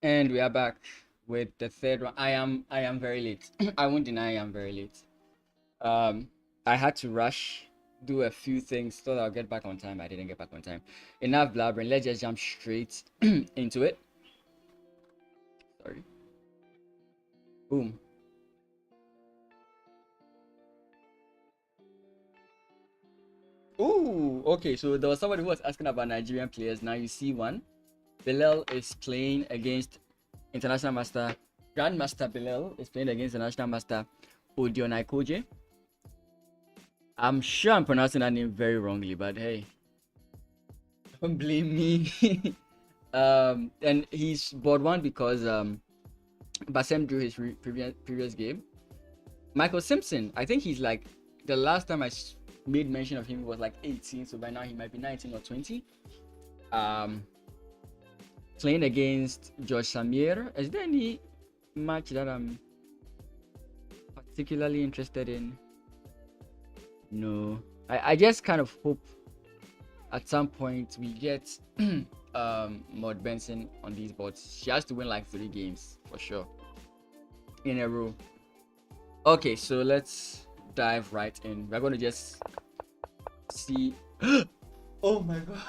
And we are back with the third one. I am very late. I won't deny I am very late. Um, I had to rush, do a few things, thought I'll get back on time. I didn't get back on time. Enough blabbering. Let's just jump straight into it. Sorry. Boom. Ooh, okay. So there was somebody who was asking about Nigerian players. Now you see one. Bilal is playing against International Master. Grandmaster Bilal is playing against International Master Odionaikoje. I'm sure I'm pronouncing that name very wrongly, but hey, don't blame me. And he's board one because Basem drew his previous game. Michael Simpson, I think he's like, the last time I made mention of him was like 18, so by now he might be 19 or 20. Playing against George Samir. Is there any match that I'm particularly interested in? No. I just kind of hope at some point we get Maud Benson on these boards. She has to win like 3 games for sure in a row. Okay, so let's dive right in. We're going to just see. Oh my god.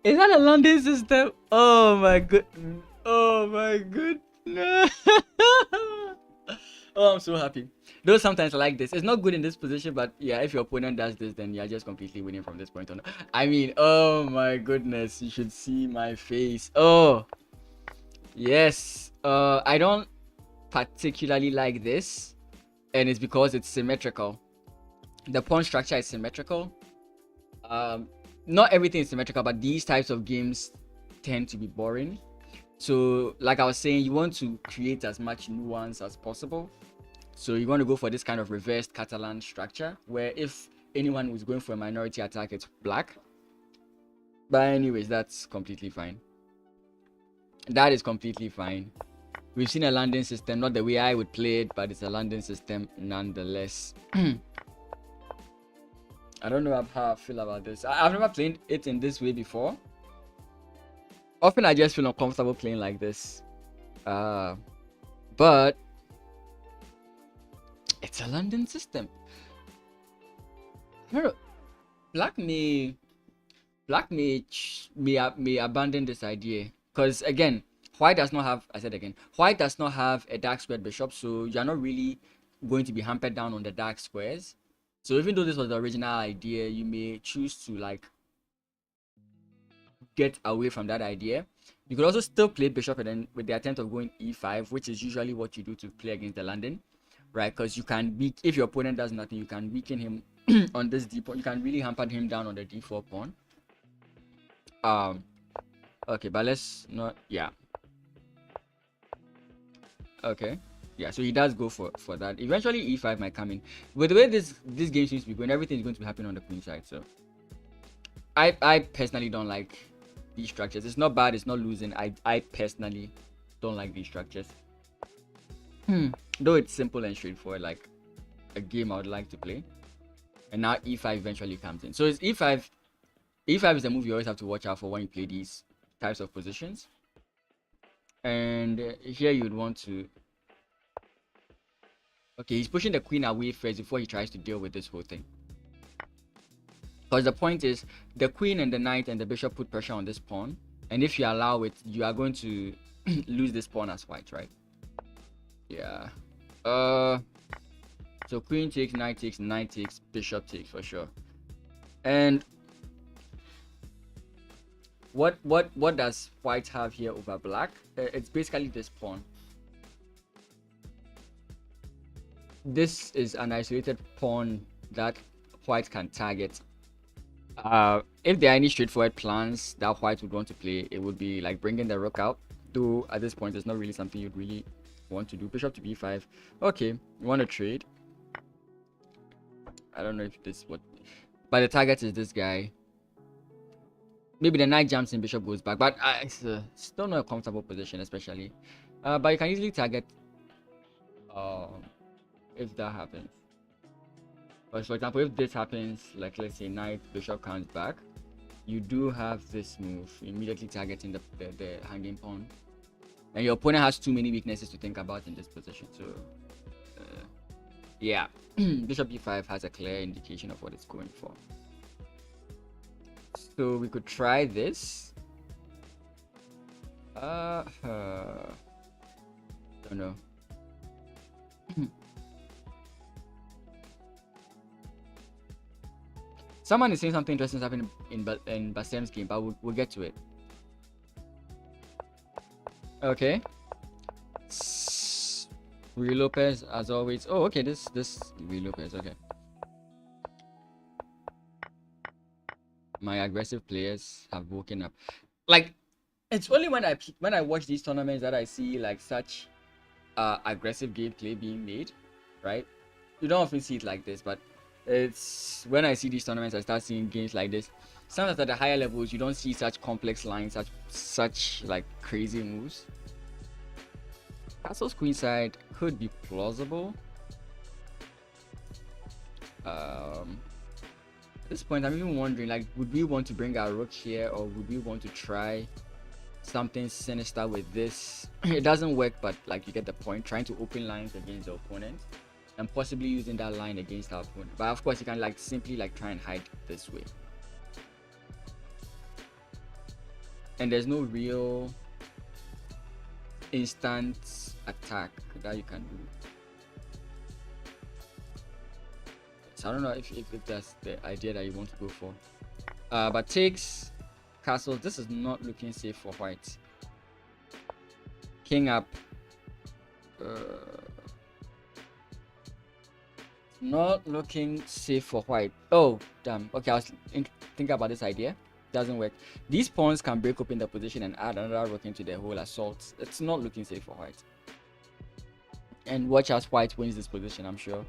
Is that a London system? Oh my good. Oh my goodness. Oh, I'm so happy. Though sometimes I like this. It's not good in this position, but yeah, if your opponent does this, then you're just completely winning from this point on. I mean, oh my goodness, you should see my face. Oh, yes. I don't particularly like this, and it's because it's symmetrical. The pawn structure is symmetrical. Not everything is symmetrical, but these types of games tend to be boring. So like I was saying, you want to create as much nuance as possible. So you want to go for this kind of reversed Catalan structure, where if anyone who's going for a minority attack, it's black. But anyways, that's completely fine. That is completely fine. We've seen a London system, not the way I would play it, but it's a London system nonetheless. I don't know how I feel about this. I've never played it in this way before. Often I just feel uncomfortable playing like this. But it's a London system. I don't know. Black may abandon this idea. Because again, white does not have, white does not have a dark squared bishop, so you're not really going to be hampered down on the dark squares. So even though this was the original idea, you may choose to like get away from that idea. You could also still play bishop and then with the attempt of going e5, which is usually what you do to play against the London, right? Because you can be, if your opponent does nothing, you can weaken him on this d pawn. You can really hamper him down on the d4 pawn. Okay, but let's not, yeah. Okay. Yeah, so he does go for that. Eventually e5 might come in. But the way this game seems to be going, everything is going to be happening on the queen side. So I personally don't like these structures. It's not bad, it's not losing. I personally don't like these structures. Though it's simple and straightforward, like a game I would like to play. And now e5 eventually comes in. So it's e5. E5 is a move you always have to watch out for when you play these types of positions. And here you'd want to, okay, he's pushing the queen away first before he tries to deal with this whole thing. Because the point is, the queen and the knight and the bishop put pressure on this pawn. And if you allow it, you are going to lose this pawn as white, right? Yeah. So queen takes, knight takes, bishop takes for sure. And what does white have here over black? It's basically this pawn. This is an isolated pawn that white can target. If there are any straightforward plans that white would want to play, it would be like bringing the rook out. Though at this point, it's not really something you'd really want to do. Bishop to b5. Okay, you want to trade. I don't know if this what, but the target is this guy. Maybe the knight jumps in, bishop goes back, but it's still not a comfortable position, especially. But you can easily target if that happens. But for example, if this happens, like let's say knight, bishop comes back, you do have this move, immediately targeting the hanging pawn. And your opponent has too many weaknesses to think about in this position. So, yeah, bishop e5 has a clear indication of what it's going for. So we could try this. Don't know. Someone is saying something interesting is happening in Basem's game, but we'll get to it. Okay. Rui Lopez, as always. Oh, okay. This Rui Lopez. Okay. My aggressive players have woken up. Like, it's only when I watch these tournaments that I see like such aggressive gameplay being made, right? You don't often see it like this, but it's when I see these tournaments I start seeing games like this. Sometimes at the higher levels you don't see such complex lines, such like crazy moves. Castle's queenside could be plausible. At this point I'm even wondering, like, would we want to bring our rook here, or would we want to try something sinister with this? It doesn't work, but like, you get the point, trying to open lines against the opponent and possibly using that line against our opponent. But of course you can like simply like try and hide this way, and there's no real instant attack that you can do. So I don't know if that's the idea that you want to go for. But takes castle. This is not looking safe for white. King up. Not looking safe for white. Oh, damn. Okay, I was thinking about this idea. Doesn't work. These pawns can break open the position and add another rook into the whole assault. It's not looking safe for white. And watch as white wins this position, I'm sure.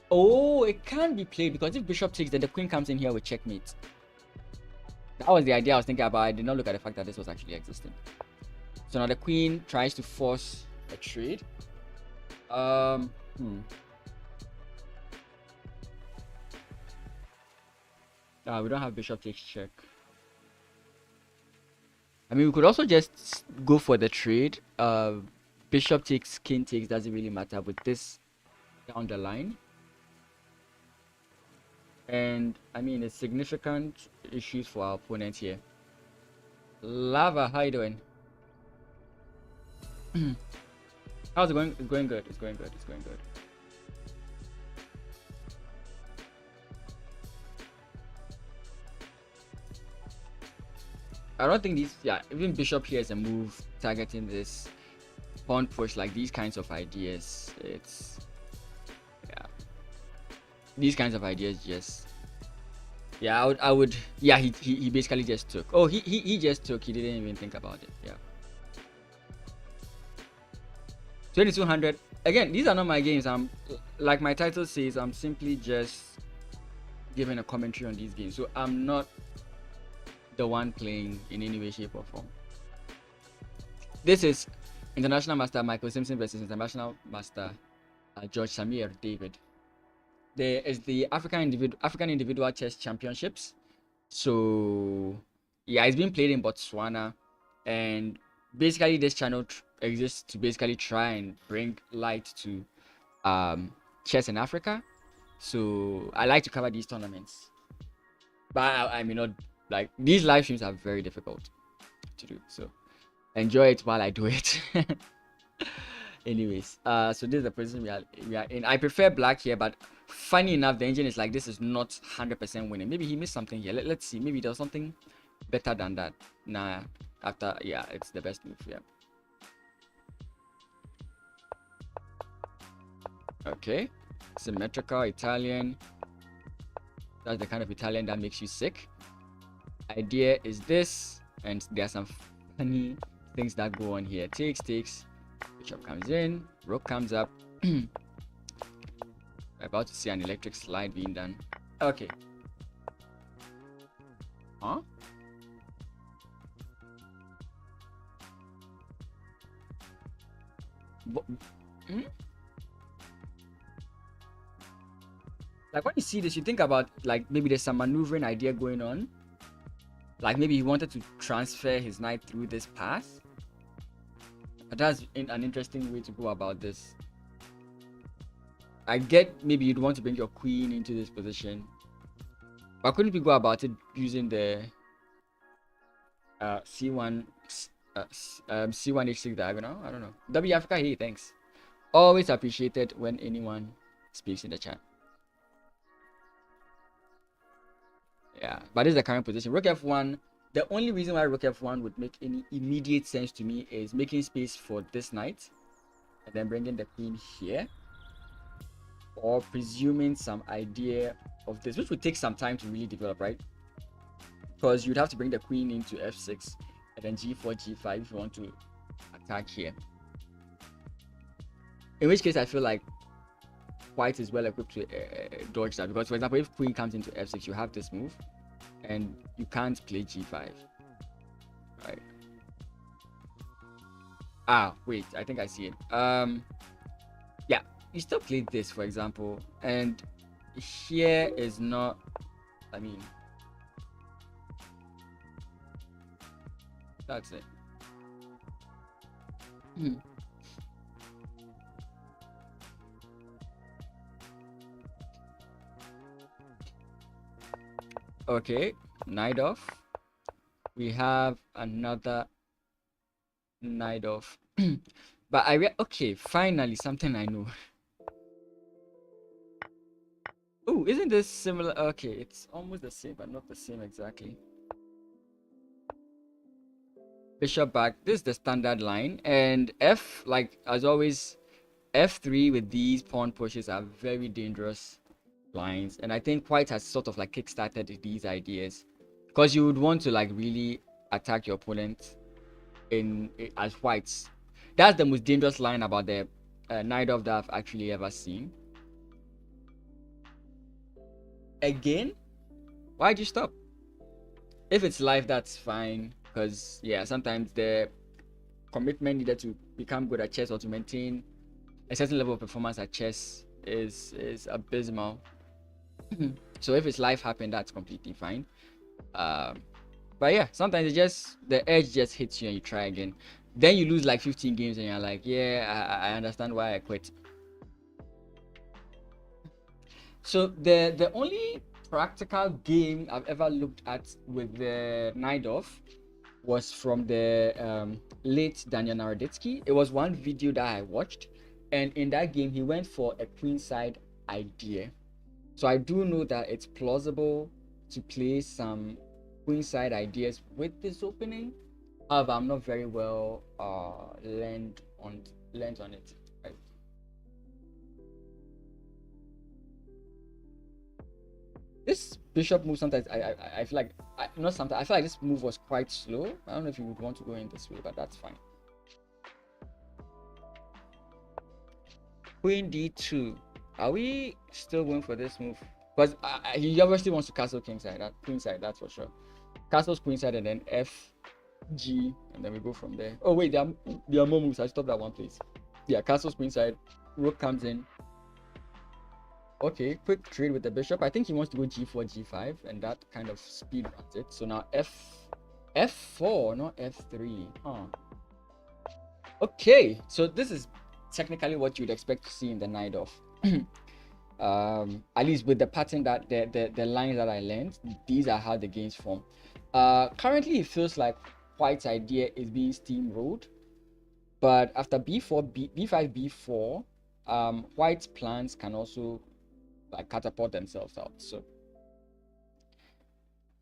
Oh, it can be played, because if bishop takes, then the queen comes in here with checkmate. That was the idea I was thinking about. I did not look at the fact that this was actually existing. So now the queen tries to force a trade. We don't have bishop takes check. I mean, we could also just go for the trade. Bishop takes, king takes, doesn't really matter with this down the line. And I mean, it's significant issues for our opponent here. Lava, how you doing? How's it going? It's going good. It's going good. It's going good. I don't think these, yeah, even bishop here is a move targeting this pawn push, like these kinds of ideas. It's, yeah, these kinds of ideas just, yeah, I would, yeah, he basically just took. Oh, he just took. He didn't even think about it. Yeah. 2200. Again, these are not my games. I'm, like my title says, I'm simply just giving a commentary on these games. So I'm not the one playing in any way, shape, or form. This is International Master Michael Simpson versus International Master George Samir David. There is the African Individual Chess Championships. So yeah, it's been played in Botswana, and basically this channel exists to basically try and bring light to chess in Africa. So I like to cover these tournaments, but I may not, like, these live streams are very difficult to do, so enjoy it while I do it. Anyways, so this is the position we are in. I prefer black here, but funny enough, the engine is like, this is not 100% winning. Maybe he missed something here. Let's see. Maybe there's something better than that. Nah, after, yeah, it's the best move. Yeah. Okay, symmetrical Italian. That's the kind of Italian that makes you sick. Idea is this, and there are some funny things that go on here. Takes, bishop comes in, rook comes up. We're about to see an electric slide being done. Okay. Huh? Like when you see this, you think about like maybe there's some maneuvering idea going on. Like maybe he wanted to transfer his knight through this path. But that's an interesting way to go about this. I get maybe you'd want to bring your queen into this position. But couldn't we go about it using the C1 C1 H6 diagonal? I don't know. W Africa, hey, thanks. Always appreciated when anyone speaks in the chat. Yeah, but this is the current position. Rook F1. The only reason why Rook F1 would make any immediate sense to me is making space for this knight and then bringing the queen here, or presuming some idea of this, which would take some time to really develop, right? Because you'd have to bring the queen into F6 and then G4, G5 if you want to attack here. In which case, I feel like white is well equipped to dodge that, because for example, if queen comes into F6, you have this move and you can't play G5, right? Ah, wait, I think I see it. Yeah, you still play this, for example, and here is not, I mean, that's it. Okay, knight off. We have another knight off. But okay, finally something I know. Oh, isn't this similar? Okay, it's almost the same, but not the same exactly. Bishop back. This is the standard line, and F, like as always, F3 with these pawn pushes are very dangerous lines, and I think white has sort of like kickstarted these ideas, because you would want to like really attack your opponent as whites. That's the most dangerous line about the knight off that I've actually ever seen. Again, why'd you stop? If it's live, that's fine, because yeah, sometimes the commitment needed to become good at chess or to maintain a certain level of performance at chess is abysmal. So if it's live happen, that's completely fine. But yeah, sometimes the edge just hits you and you try again. Then you lose like 15 games and you're like, yeah, I understand why I quit. So the only practical game I've ever looked at with the knight off was from the late Daniel Naroditsky. It was one video that I watched, and in that game he went for a queenside idea. So I do know that it's plausible to play some queenside ideas with this opening. However, I'm not very well learned on it. Right? This bishop move, sometimes I feel like not sometimes I feel like this move was quite slow. I don't know if you would want to go in this way, but that's fine. Queen D2. Are we still going for this move? Because he obviously wants to castle kingside, queenside, that's for sure. Castles queenside and then F, G, and then we go from there. Oh wait, there are more moves. I stopped at one place. Yeah, castles queenside, rook comes in. Okay, quick trade with the bishop. I think he wants to go G4, G5, and that kind of speed runs it. So now F4, not F3. Huh. Okay, so this is technically what you'd expect to see in the knight off. At least with the pattern that the lines that I learned, these are how the games form. Currently it feels like white's idea is being steamrolled, but after b4 b5 b4 white's plans can also like catapult themselves out. So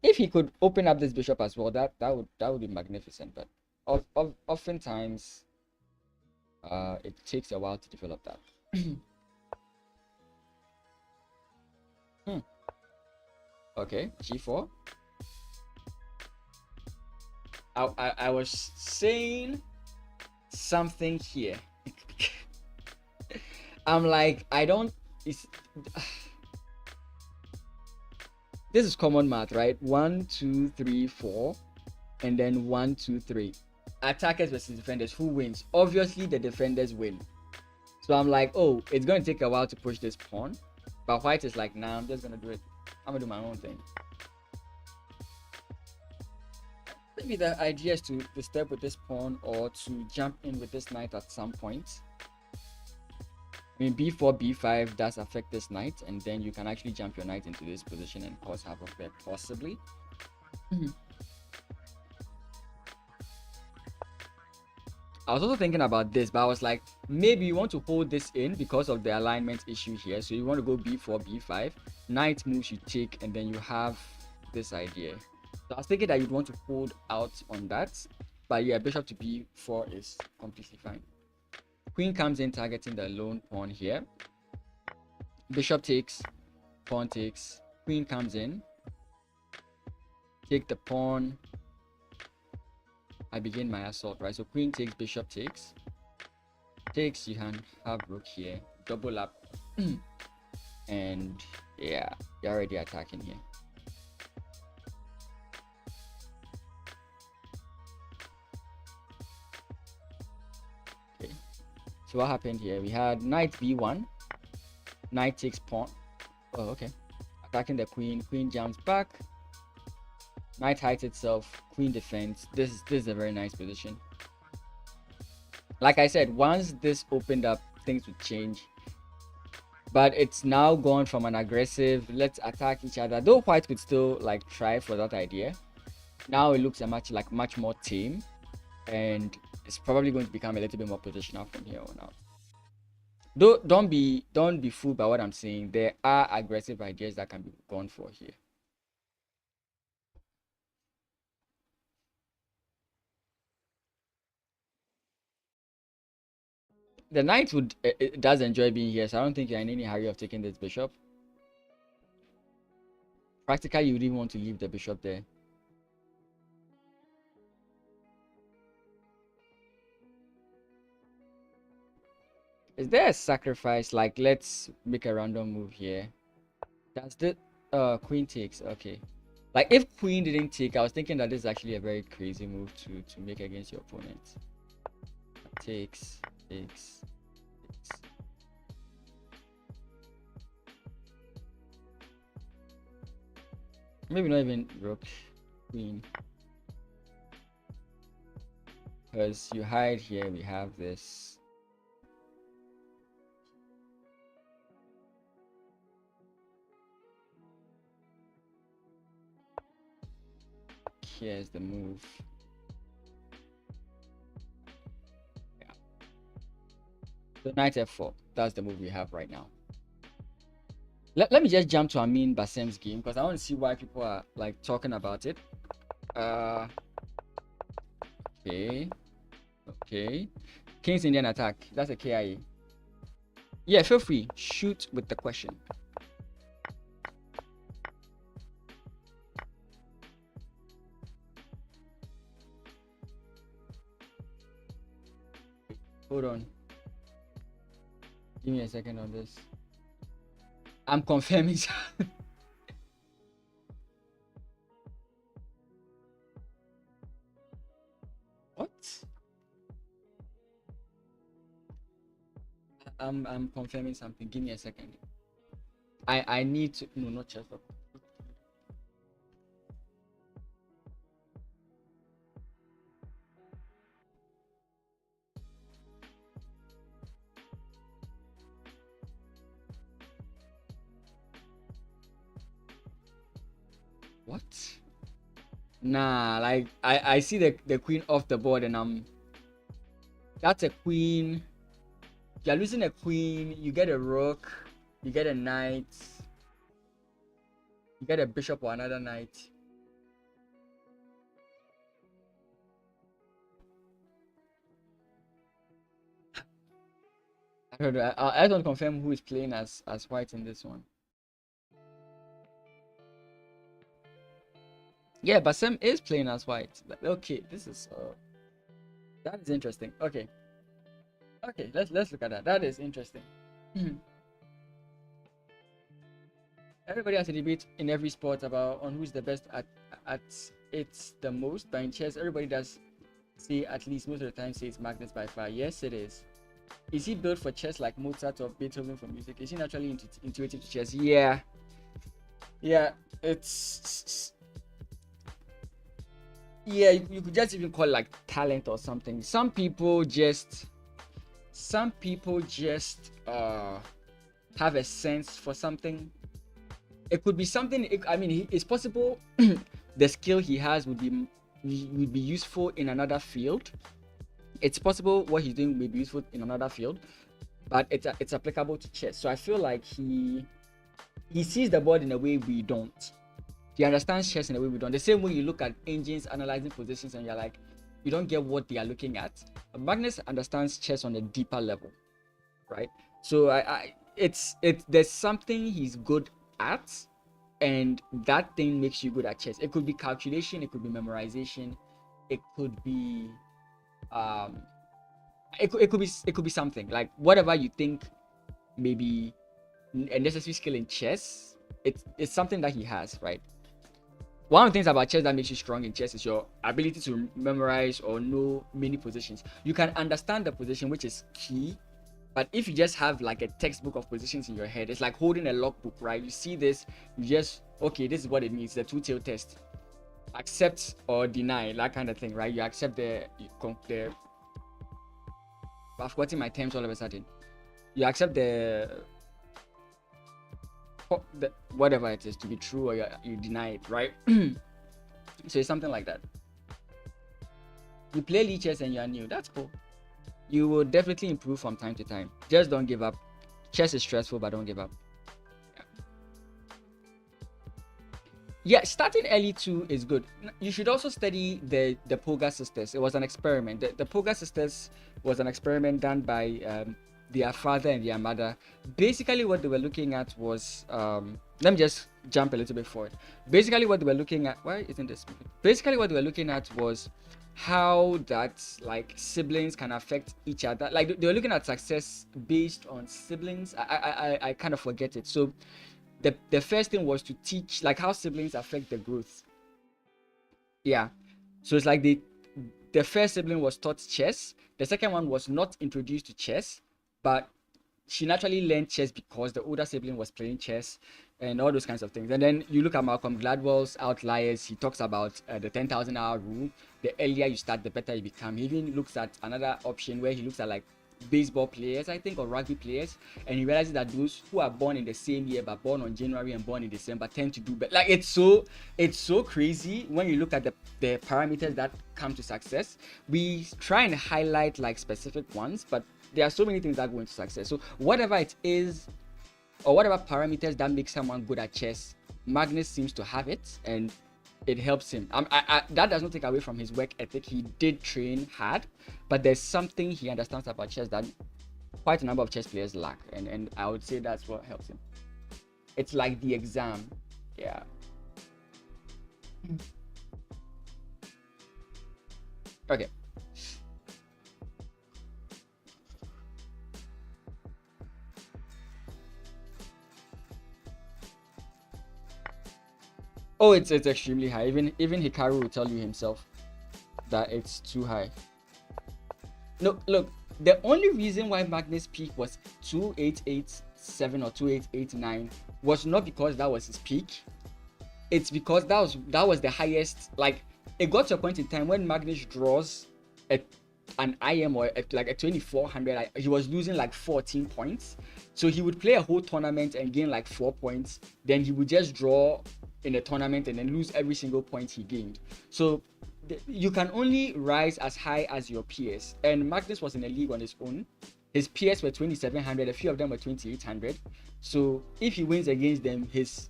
if he could open up this bishop as well, that would be magnificent, but oftentimes it takes a while to develop that. Okay, G4. I was saying something here. I'm like, this is common math, right? 1 2 3 4 and then 1 2 3. Attackers versus defenders, who wins? Obviously the defenders win. So I'm like, oh, it's going to take a while to push this pawn. But white is like, nah, I'm just gonna do it. I'm gonna do my own thing. Maybe the idea is to step with this pawn or to jump in with this knight at some point. I mean, b4, b5 does affect this knight, and then you can actually jump your knight into this position and cause havoc there, possibly. I was also thinking about this, but I was like, maybe you want to hold this in because of the alignment issue here. So you want to go b4, b5, knight moves, you take, and then you have this idea. So I was thinking that you'd want to hold out on that, but yeah, bishop to b4 is completely fine. Queen comes in, targeting the lone pawn here. Bishop takes, pawn takes, queen comes in, take the pawn. I begin my assault, right? So queen takes, bishop takes, you can have rook here, double up, and yeah, you're already attacking here. Okay, so what happened here? We had knight b1, knight takes pawn. Oh, okay. Attacking the queen, queen jumps back, knight hides itself, queen defends. This is a very nice position. Like I said, once this opened up, things would change. But it's now gone from an aggressive, let's attack each other. Though white could still like try for that idea. Now it looks much more tame, and it's probably going to become a little bit more positional from here on out. Though don't be fooled by what I'm saying. There are aggressive ideas that can be gone for here. The knight it does enjoy being here, so I don't think you're in any hurry of taking this bishop. Practically, you wouldn't want to leave the bishop there. Is there a sacrifice? Like, let's make a random move here. That's the queen takes. Okay. Like, if queen didn't take, I was thinking that this is actually a very crazy move to make against your opponent. Takes. Maybe not even rook, queen. Because you hide here, we have this. Here's the move. Yeah. So knight f4. That's the move we have right now. Let me just jump to Amin Basem's game because I want to see why people are like talking about it. Okay. King's Indian attack. That's a KIA. Yeah, feel free. Shoot with the question. Hold on. Give me a second on this. I'm confirming. What? I'm confirming something. Give me a second. I need to not just up. What? Nah, like I see the queen off the board and that's a queen. You're losing a queen, you get a rook, you get a knight, you get a bishop or another knight. I don't know. I don't confirm who is playing as white in this one. Yeah, Basem is playing as white. Okay, this is that is interesting. Okay, let's look at that. That is interesting. Everybody has a debate in every sport about on who's the best at it the most. But in chess, everybody does say, at least most of the time, say it's Magnus by far. Yes, it is. Is he built for chess like Mozart or Beethoven for music? Is he naturally intuitive to chess? Yeah. It's yeah. You could just even call it like talent or something. Some people just have a sense for something. It could be something. I mean, it's possible the skill he has would be useful in another field. It's possible what he's doing may be useful in another field, but it's applicable to chess. So I feel like he sees the board in a way we don't. He understands chess in a way we don't. The same way you look at engines analyzing positions and you're like, you don't get what they are looking at. Magnus understands chess on a deeper level, right? So there's something he's good at, and that thing makes you good at chess. It could be calculation, it could be memorization, it could be it could be something like whatever you think maybe a necessary skill in chess. It's something that he has, right? One of the things about chess that makes you strong in chess is your ability to memorize or know many positions. You can understand the position, which is key, but if you just have like a textbook of positions in your head, it's like holding a logbook, right? You see this, you just, okay, this is what it means, the two-tailed test. Accept or deny, that kind of thing, right? You accept I've forgotten my terms all of a sudden. You accept the whatever it is to be true, or you deny it, right? So it's something like that. You play lichess and you are new, that's cool. You will definitely improve from time to time. Just don't give up. Chess is stressful, but don't give up. Yeah, starting early too is good. You should also study the Poga sisters. It was an experiment. The Poga sisters was an experiment done by their father and their mother. Basically what they were looking at was let me just jump a little bit forward. Basically what they were looking at, why isn't this moving? Basically what they were looking at was how that like siblings can affect each other. Like they were looking at success based on siblings. I kind of forget it. So the first thing was to teach like how siblings affect the growth. Yeah, so it's like the first sibling was taught chess. The second one was not introduced to chess, but she naturally learned chess because the older sibling was playing chess and all those kinds of things. And then you look at Malcolm Gladwell's Outliers. He talks about the 10,000 hour rule. The earlier you start, the better you become. He even looks at another option where he looks at like baseball players, I think, or rugby players, and he realizes that those who are born in the same year but born on January and born in December tend to do better. Like it's so crazy when you look at the parameters that come to success. We try and highlight like specific ones, but there are so many things that go into success. So whatever it is, or whatever parameters that make someone good at chess, Magnus seems to have it, and it helps him. That does not take away from his work ethic. He did train hard, but there's something he understands about chess that quite a number of chess players lack, and I would say that's what helps him. It's like the exam. Yeah. Okay. Oh, it's extremely high. Even Hikaru will tell you himself that it's too high. No, look, the only reason why Magnus' peak was 2887 or 2889 was not because that was his peak. It's because that was the highest. Like it got to a point in time when Magnus draws an IM or like a 2400, he was losing like 14 points. So he would play a whole tournament and gain like 4 points. Then he would just draw in a tournament and then lose every single point he gained. So you can only rise as high as your peers. And Magnus was in a league on his own. His peers were 2700, a few of them were 2800. So if he wins against them, his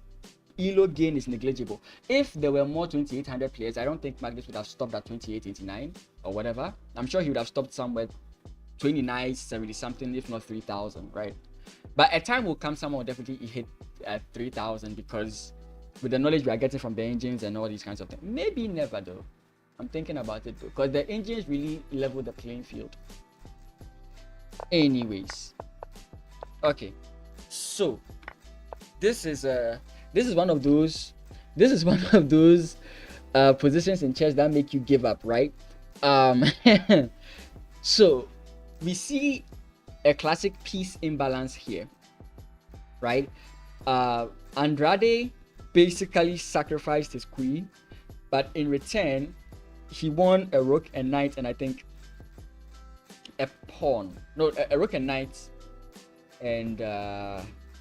elo gain is negligible. If there were more 2800 players, I don't think Magnus would have stopped at 2889 or whatever. I'm sure he would have stopped somewhere 2970 something, if not 3000, right? But a time will come, someone will definitely hit at 3000 because with the knowledge we are getting from the engines and all these kinds of things. Maybe never though. I'm thinking about it though, because the engines really level the playing field. Anyways, okay, so this is one of those positions in chess that make you give up, right? So we see a classic piece imbalance here, right? Andrade basically sacrificed his queen, but in return he won a rook and knight, and I think a pawn. No, a rook and knight, and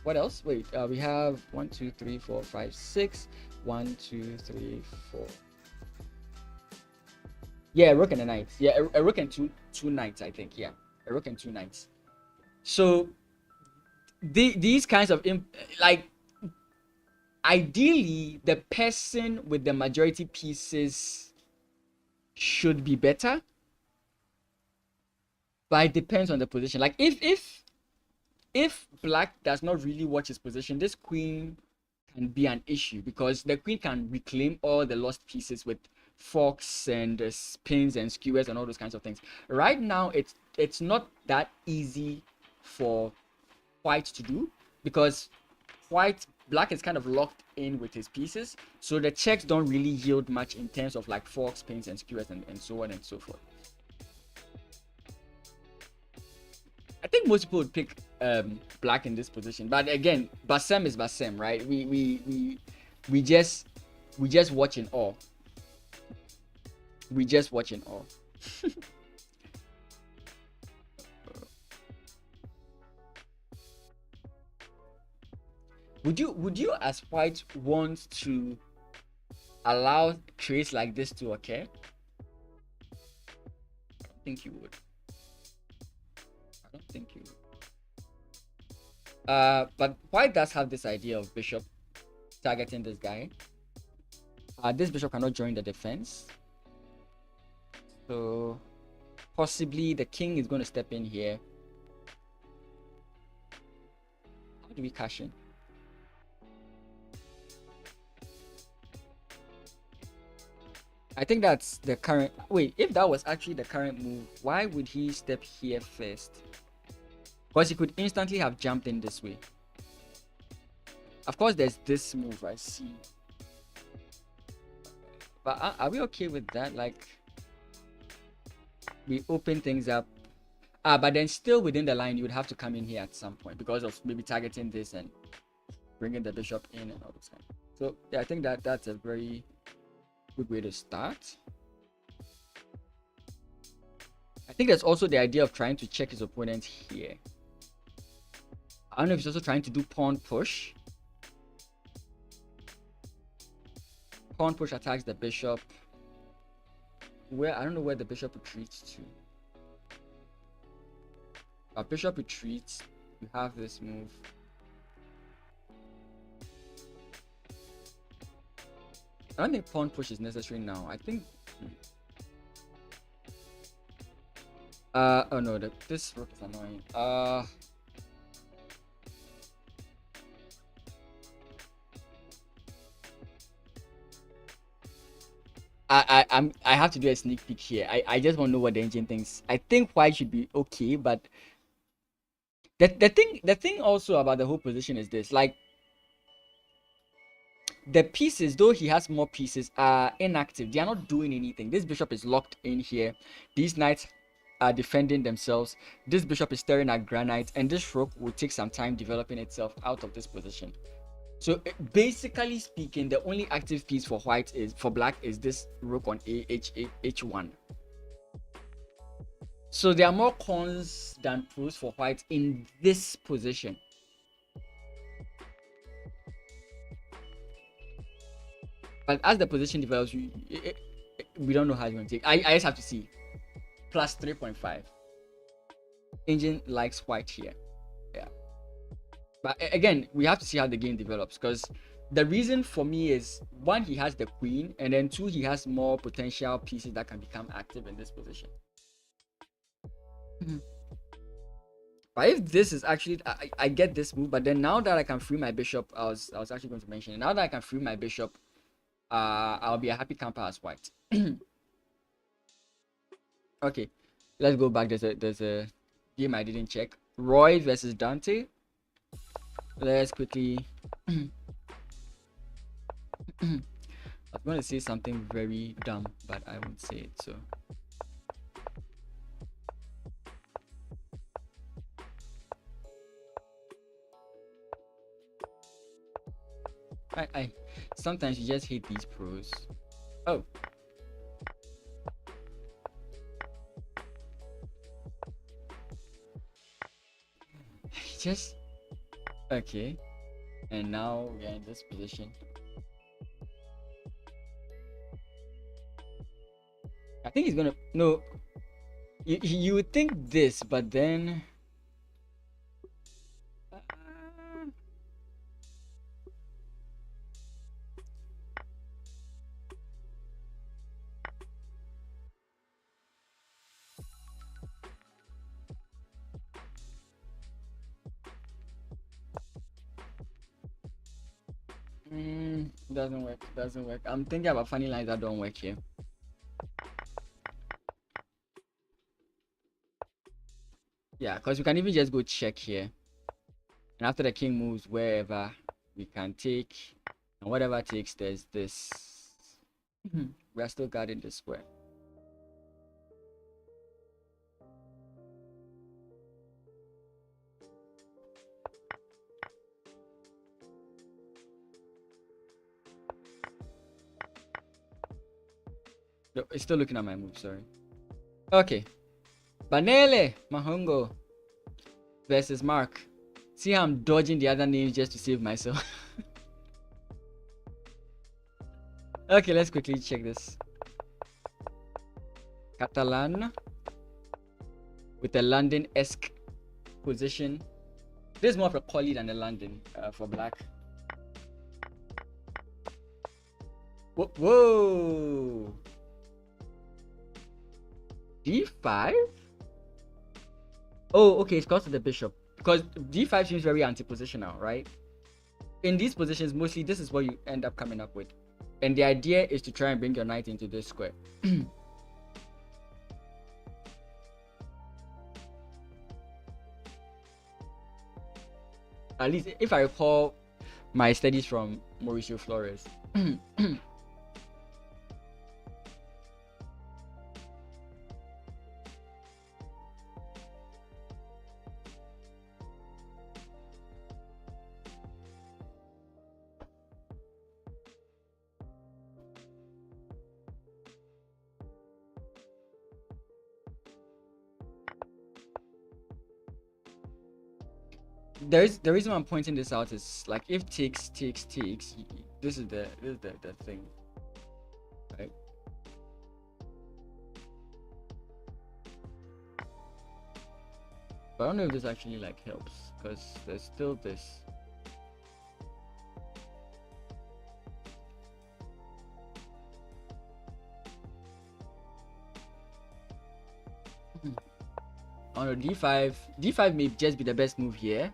what else? Wait, we have 1 2 3 4 5 6 1 2 3 4. Yeah, a rook and a knight. Yeah, a rook and two knights, I think. Yeah, a rook and two knights. So these kinds of like, ideally the person with the majority pieces should be better, but it depends on the position. Like if black does not really watch his position, this queen can be an issue, because the queen can reclaim all the lost pieces with forks and spins and skewers and all those kinds of things. Right now it's not that easy for white to do, because black is kind of locked in with his pieces, so the checks don't really yield much in terms of like forks, spins and skewers and so on and so forth. I think most people would pick black in this position, but again, Bassem is Bassem, right? We just watch in awe. We just watch in awe. Would you as white want to allow trades like this to occur? I don't think you would. I don't think you would. But white does have this idea of bishop targeting this guy. This bishop cannot join the defense, so possibly the king is going to step in here. How do we cash in? I think that's the current. Wait, if that was actually the current move, why would he step here first? Because he could instantly have jumped in this way. Of course, there's this move I see. But are we okay with that? Like, we open things up. But then still within the line, you would have to come in here at some point because of maybe targeting this and bringing the bishop in and all this kind. So yeah, I think that's a very good way to start. I think there's also the idea of trying to check his opponent here. I don't know if he's also trying to do pawn push. Pawn push attacks the bishop. Where I don't know where the bishop retreats to. Bishop retreats. You have this move. I don't think pawn push is necessary now. I think. Oh no, this rook is annoying. I have to do a sneak peek here. I just want to know what the engine thinks. I think white should be okay, but the thing also about the whole position is this: like, the pieces, though he has more pieces, are inactive. They are not doing anything. This bishop is locked in here. These knights are defending themselves. This bishop is staring at granite, and this rook will take some time developing itself out of this position. So basically speaking, the only active piece for black is this rook on h1. So there are more cons than pros for white in this position. But as the position develops, we don't know how it's going to take. I just have to see. Plus 3.5. Engine likes white here. Yeah. But again, we have to see how the game develops, because the reason for me is, one, he has the queen, and then two, he has more potential pieces that can become active in this position. But if this is actually, I get this move, but then now that I can free my bishop, I was actually going to mention it. Now that I can free my bishop, I'll be a happy camper as white. Okay, let's go back. There's a game I didn't check. Roy versus Dante. Let's quickly. I was going to say something very dumb, but I won't say it. So I sometimes you just hate these pros. Oh. Just okay. And now we're in this position. I think he's gonna no. You would think this, but then doesn't work. Doesn't work. I'm thinking about funny lines that don't work here. Yeah, because we can even just go check here, and after the king moves wherever, we can take, and whatever takes, there's this. We are still guarding the square. No, it's still looking at my move, sorry. Okay. Banele Mahongo versus Mark. See how I'm dodging the other names just to save myself. Okay, let's quickly check this. Catalan with a London-esque position. This is more of a collie than a London for black. Whoa! D5? Oh, okay, it's because of the bishop. Because D5 seems very anti-positional, right? In these positions, mostly this is what you end up coming up with. And the idea is to try and bring your knight into this square. At least if I recall my studies from Mauricio Flores. The reason I'm pointing this out is like if takes, this is the thing, right? But I don't know if this actually like helps because there's still this. On a d5 may just be the best move here,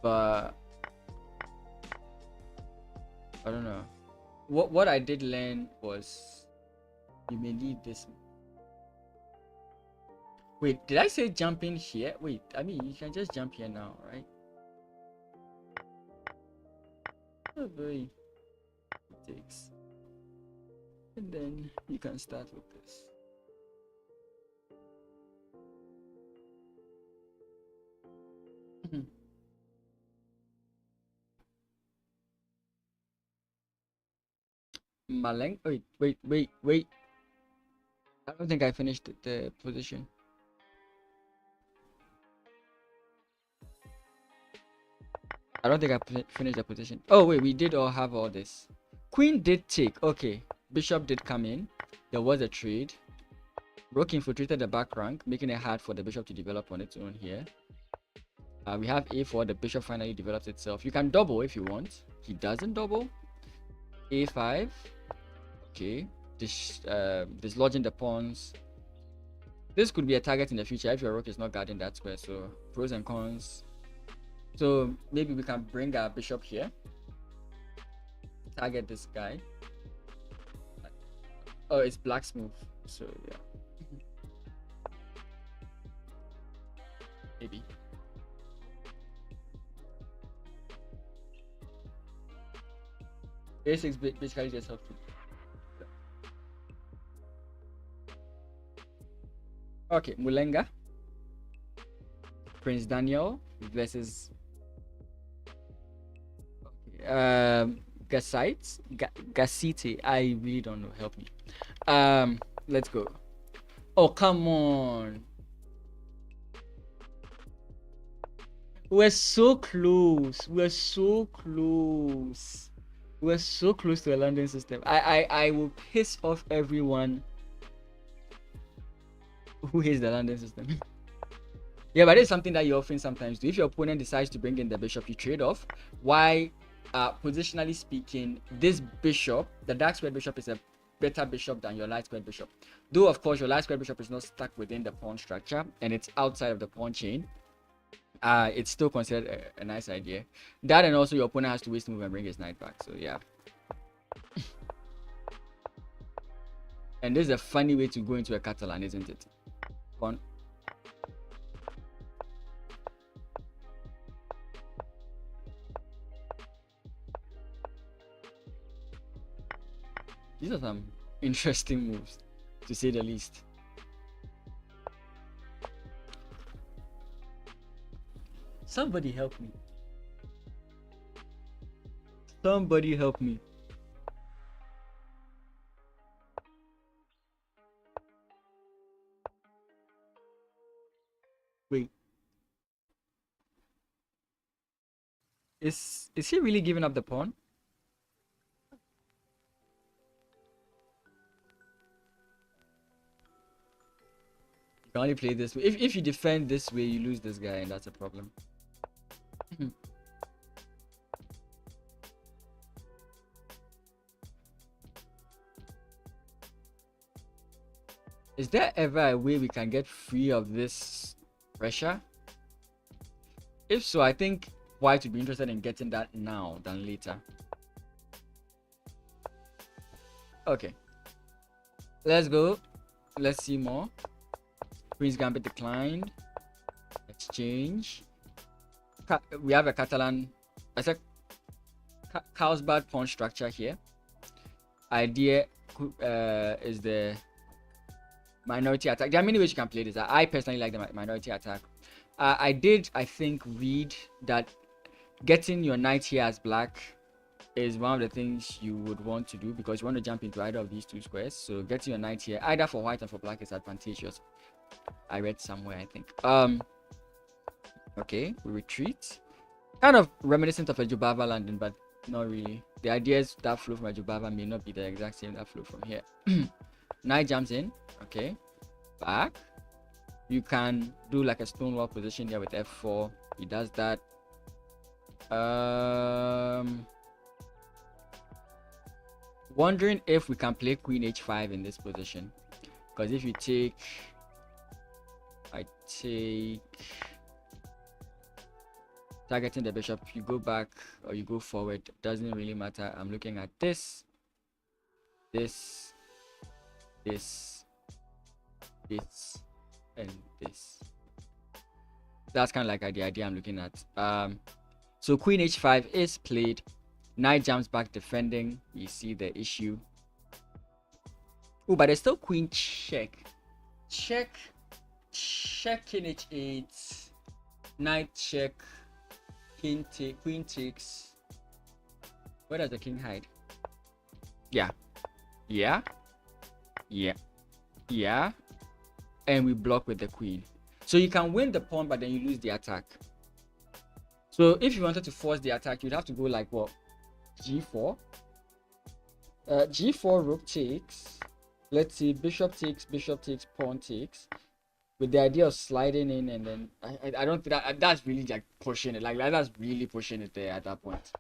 but I don't know. What I did learn was you may need this. Wait, did I say jump in here? Wait, I mean you can just jump here now, right? Oh boy, it takes, and then you can start with this. Maleng. Wait. I don't think I finished the position. I don't think I finished the position. Oh wait, we did all have all this. Queen did take. Okay, bishop did come in. There was a trade. Rook infiltrated the back rank, making it hard for the bishop to develop on its own here. We have a4. The bishop finally develops itself. You can double if you want. He doesn't double. a5. Okay, dislodging the pawns. This could be a target in the future if your rook is not guarding that square. So pros and cons. So maybe we can bring our bishop here, target this guy. Oh, it's black's move, so yeah. Maybe. A6 basically just helps to. Okay, Mulenga. Prince Daniel versus. Okay, Gasite. I really don't know. Help me. Let's go. Oh, come on. We're so close. We're so close. We're so close to a London system. I will piss off everyone who hates the London system. Yeah, but it's something that you often sometimes do. If your opponent decides to bring in the bishop, you trade off. Why? Positionally speaking, this bishop, the dark squared bishop, is a better bishop than your light squared bishop. Though, of course, your light squared bishop is not stuck within the pawn structure and it's outside of the pawn chain. It's still considered a nice idea. That, and also your opponent has to waste move and bring his knight back. So yeah. And this is a funny way to go into a Catalan, isn't it? Pawn. These are some interesting moves, to say the least. Somebody help me. Somebody help me. Wait. Is he really giving up the pawn? You can only play this way. If you defend this way, you lose this guy, and that's a problem. Is there ever a way we can get free of this pressure? If so, I think white would be interested in getting that now than later. Okay. Let's go. Let's see more. Queen's Gambit declined. Exchange. We have a Catalan. I said Carlsbad pawn structure here. Idea is the minority attack. There are many ways you can play this. I personally like the minority attack. I think, read that getting your knight here as black is one of the things you would want to do because you want to jump into either of these two squares. So getting your knight here, either for white and for black, is advantageous. I read somewhere, I think. Okay, we retreat. Kind of reminiscent of a Jubava landing, but not really. The idea is that flow from a Jubava may not be the exact same that flow from here. Knight jumps in. Okay, back. You can do like a stonewall position here with f4. He does that. Wondering if we can play queen h5 in this position, because if you take, I take targeting the bishop, you go back or you go forward, doesn't really matter. I'm looking at this, this, and this. That's kind of like the idea I'm looking at. So queen h5 is played. Knight jumps back defending. You see the issue. Oh, but there's still queen check. Check king h8. Knight check. King take. Queen takes. Where does the king hide? Yeah. And we block with the queen. So you can win the pawn, but then you lose the attack. So if you wanted to force the attack, you'd have to go like what? G4. G4, rook takes. Let's see, bishop takes, pawn takes. With the idea of sliding in, and then I don't think that's really like pushing it. Like that's really pushing it there at that point.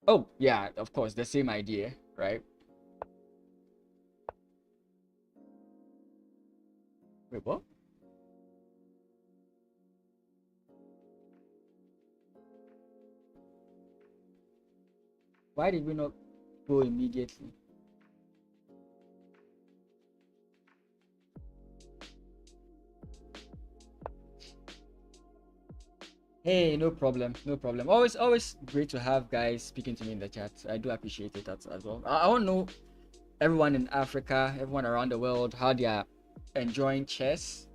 Oh yeah, of course, the same idea, right? Wait, what? Why did we not go immediately? Hey, no problem. Always great to have guys speaking to me in the chat. I do appreciate it as well. I want to know everyone in Africa, everyone around the world, how they are enjoying chess.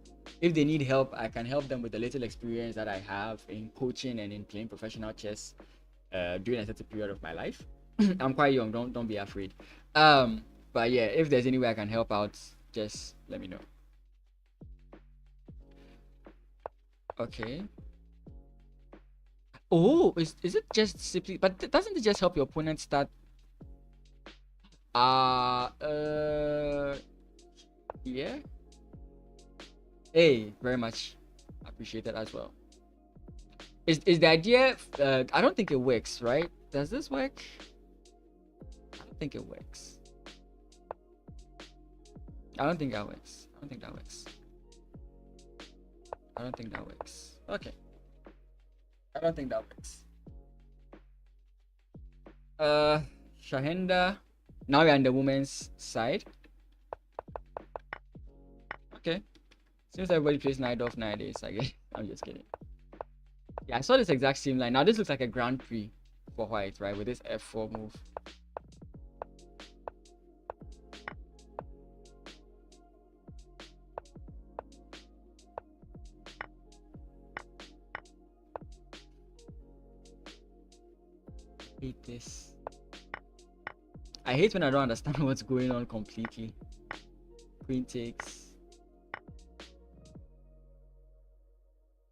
If they need help, I can help them with the little experience that I have in coaching and in playing professional chess. during a certain period of my life. I'm quite young, don't be afraid. But yeah, if there's any way I can help out, just let me know. Okay. Oh, is it just simply, but doesn't it just help your opponent start? Yeah. Hey, very much appreciated as well. Is the idea? I don't think it works, right? Does this work? I don't think it works. I don't think that works. I don't think that works. I don't think that works. Okay. I don't think that works. Shahenda. Now we're on the women's side. Okay. Seems everybody plays knight off nowadays, I guess. I'm just kidding. Yeah, I saw this exact same line. Now this looks like a Grand Prix for white, right? With this F4 move. I hate this. I hate when I don't understand what's going on completely. Queen takes.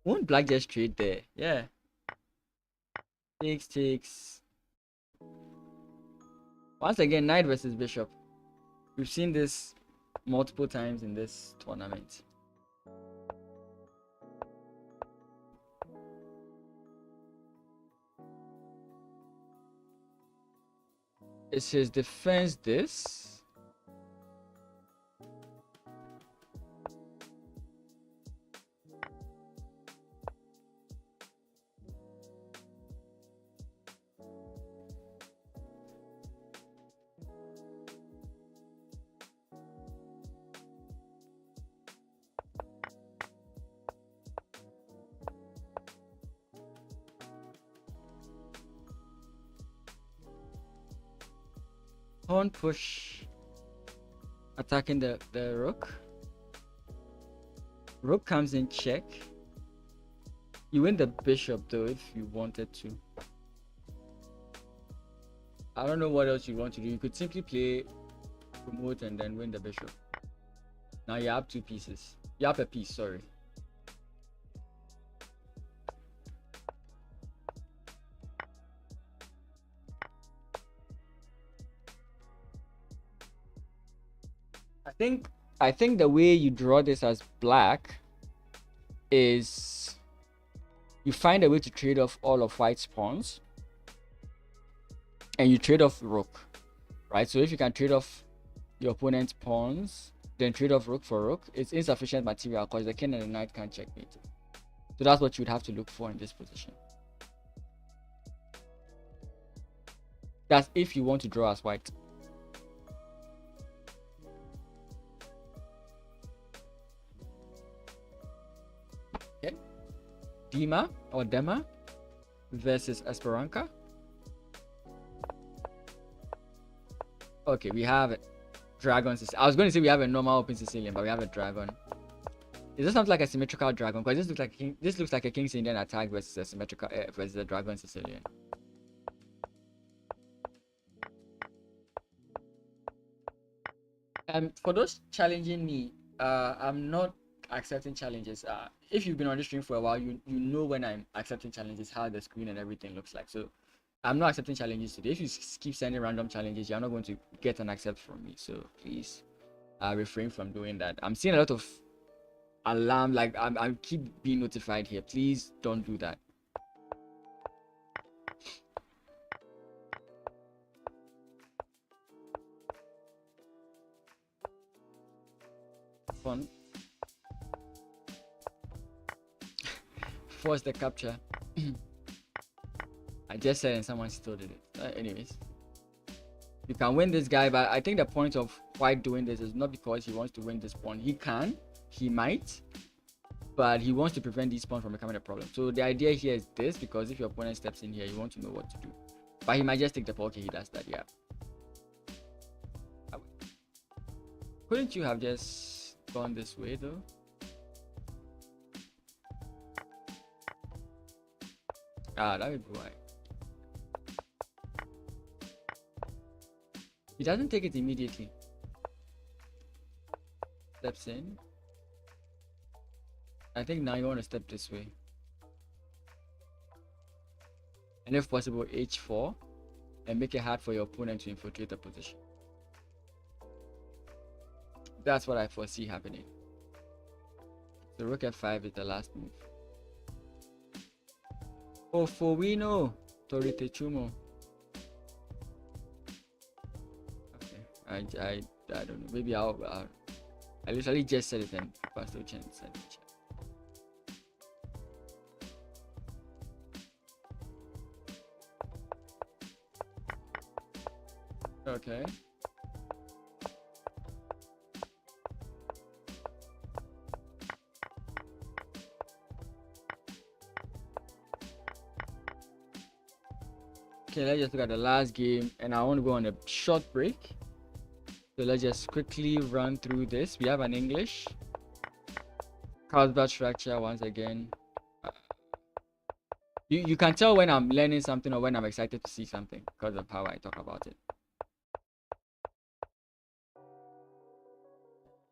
Won't black just trade there? Yeah. Takes. Once again, knight versus bishop. We've seen this multiple times in this tournament. Is his defense this? Pawn push, attacking the rook. Rook comes in check. You win the bishop though if you wanted to. I don't know what else you want to do. You could simply play promote and then win the bishop. Now you have two pieces. You have a piece, sorry. I think the way you draw this as black is you find a way to trade off all of white's pawns and you trade off rook, right? So if you can trade off your opponent's pawns, then trade off rook for rook, it's insufficient material because the king and the knight can't checkmate. So that's what you'd have to look for in this position. That's if you want to draw as white. Okay. Dema versus Esperanza. Okay, we have dragon. I was going to say we have a normal open Sicilian, but we have a dragon. Is this something like a symmetrical dragon? Because this looks like a King's Indian attack versus a symmetrical versus a dragon Sicilian. For those challenging me, I'm not accepting challenges. If you've been on the stream for a while, you know when I'm accepting challenges, how the screen and everything looks like. So I'm not accepting challenges today. If you keep sending random challenges, you're not going to get an accept from me. So please refrain from doing that. I'm seeing a lot of alarm, like I keep being notified here. Please don't do that. Fun. Force the capture. I just said and someone still did it. Anyways, you can win this guy, but I think the point of white doing this is not because he wants to win this pawn. He might, but he wants to prevent this pawn from becoming a problem. So the idea here is this, because if your opponent steps in here, you want to know what to do. But he might just take the pawn. Okay, he does that. Yeah. Couldn't you have just gone this way though? That would be why. He doesn't take it immediately. Steps in. I think now you want to step this way. And if possible, h4. And make it hard for your opponent to infiltrate the position. That's what I foresee happening. So rook f5 is the last move. Oh, Fowino Toritechumo. Okay, I don't know. Maybe I literally just said it and Pastor Chen said it. Okay. Okay, let's just look at the last game, and I want to go on a short break. So let's just quickly run through this. We have an English. Carlsbad structure once again. You can tell when I'm learning something or when I'm excited to see something because of how I talk about it.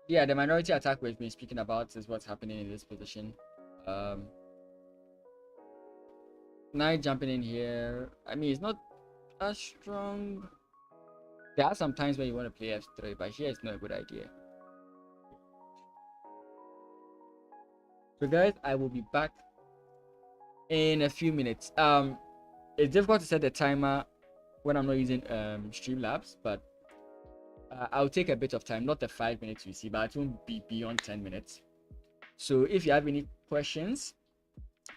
Yeah, the minority attack we've been speaking about is what's happening in this position. Knight jumping in here. I mean, it's not as strong. There are some times when you want to play f3, but here it's not a good idea. So guys, I will be back in a few minutes. It's difficult to set the timer when I'm not using Streamlabs, but I'll take a bit of time, not the 5 minutes you see, but it won't be beyond 10 minutes. So if you have any questions,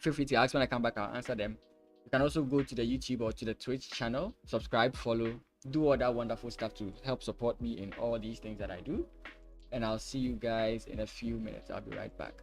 feel free to ask. When I come back, I'll answer them. You can also go to the YouTube or to the Twitch channel, subscribe, follow, do all that wonderful stuff to help support me in all these things that I do. And I'll see you guys in a few minutes. I'll be right back.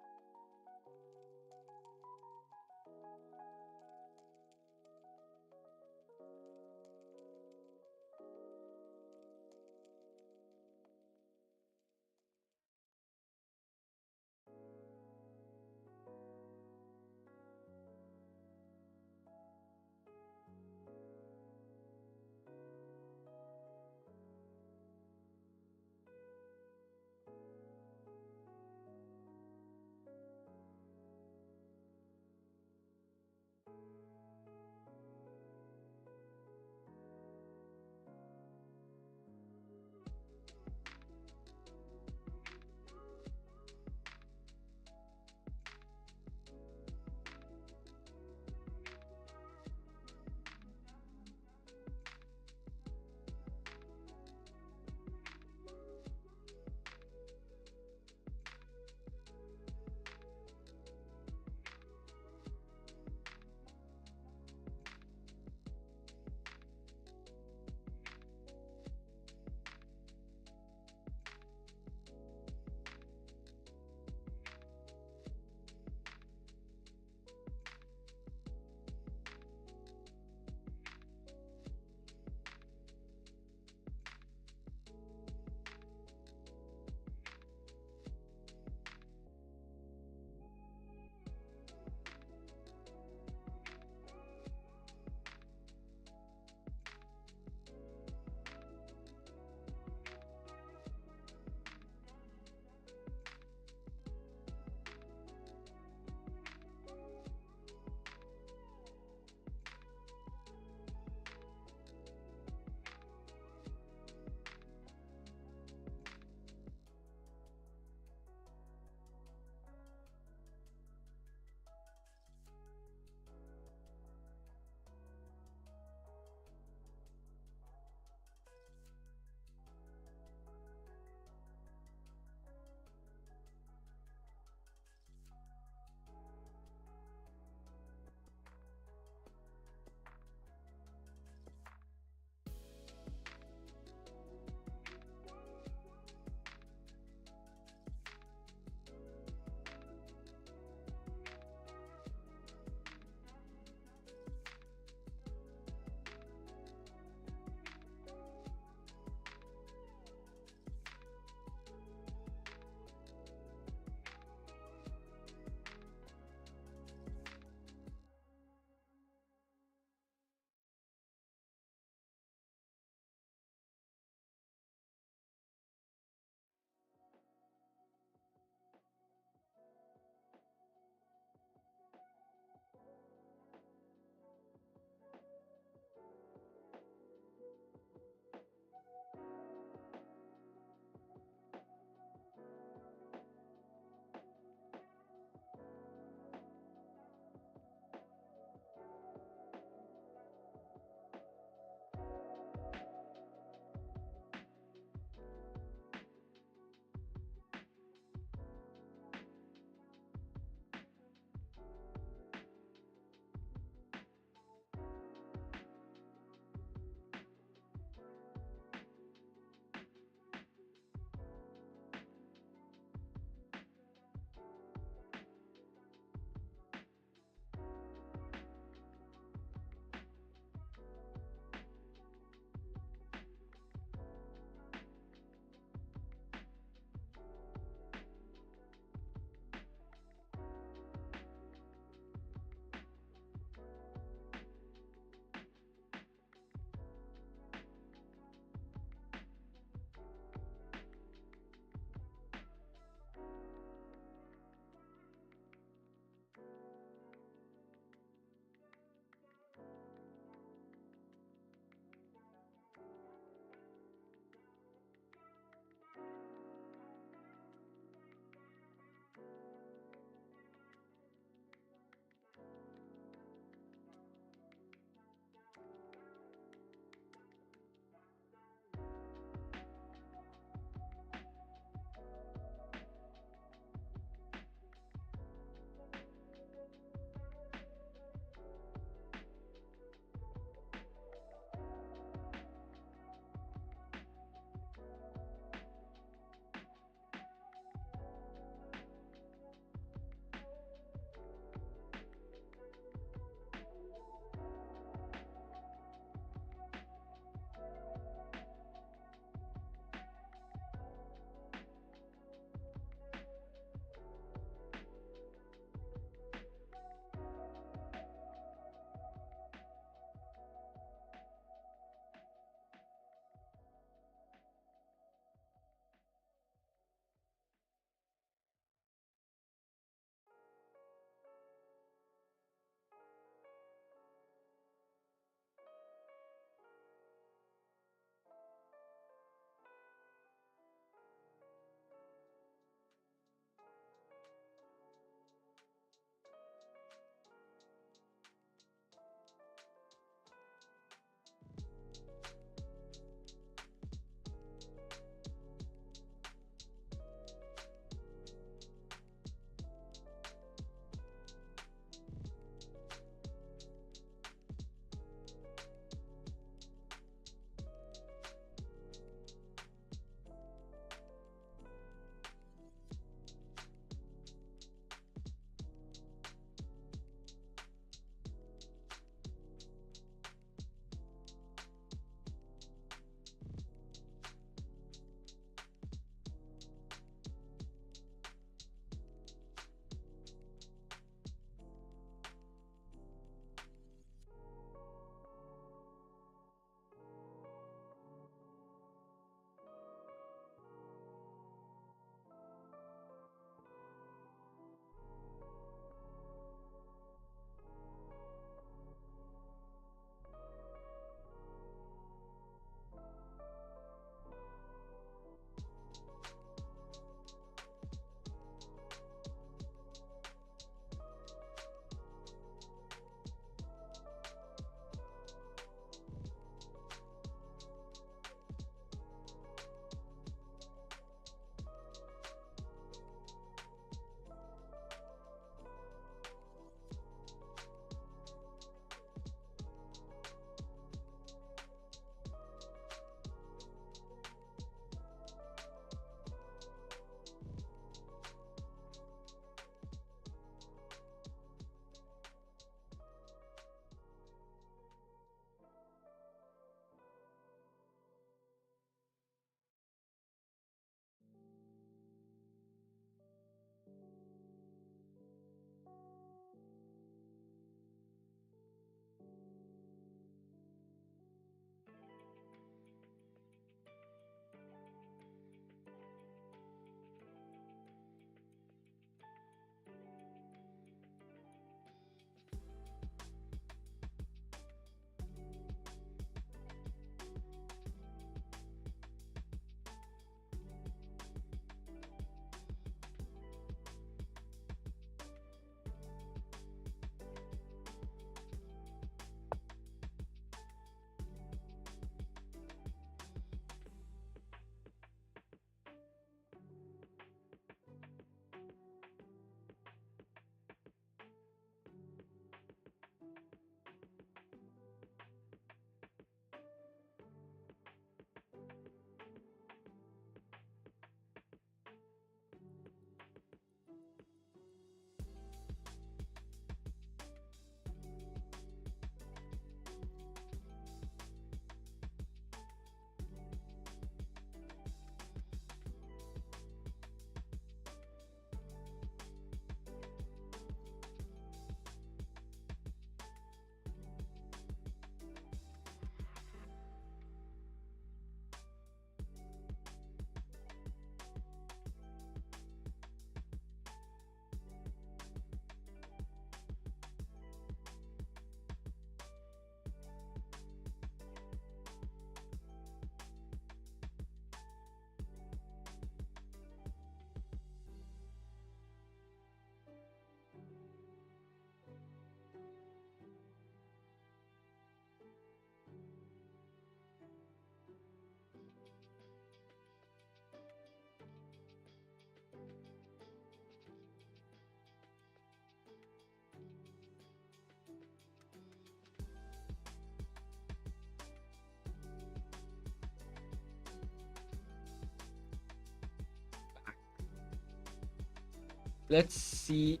Let's see.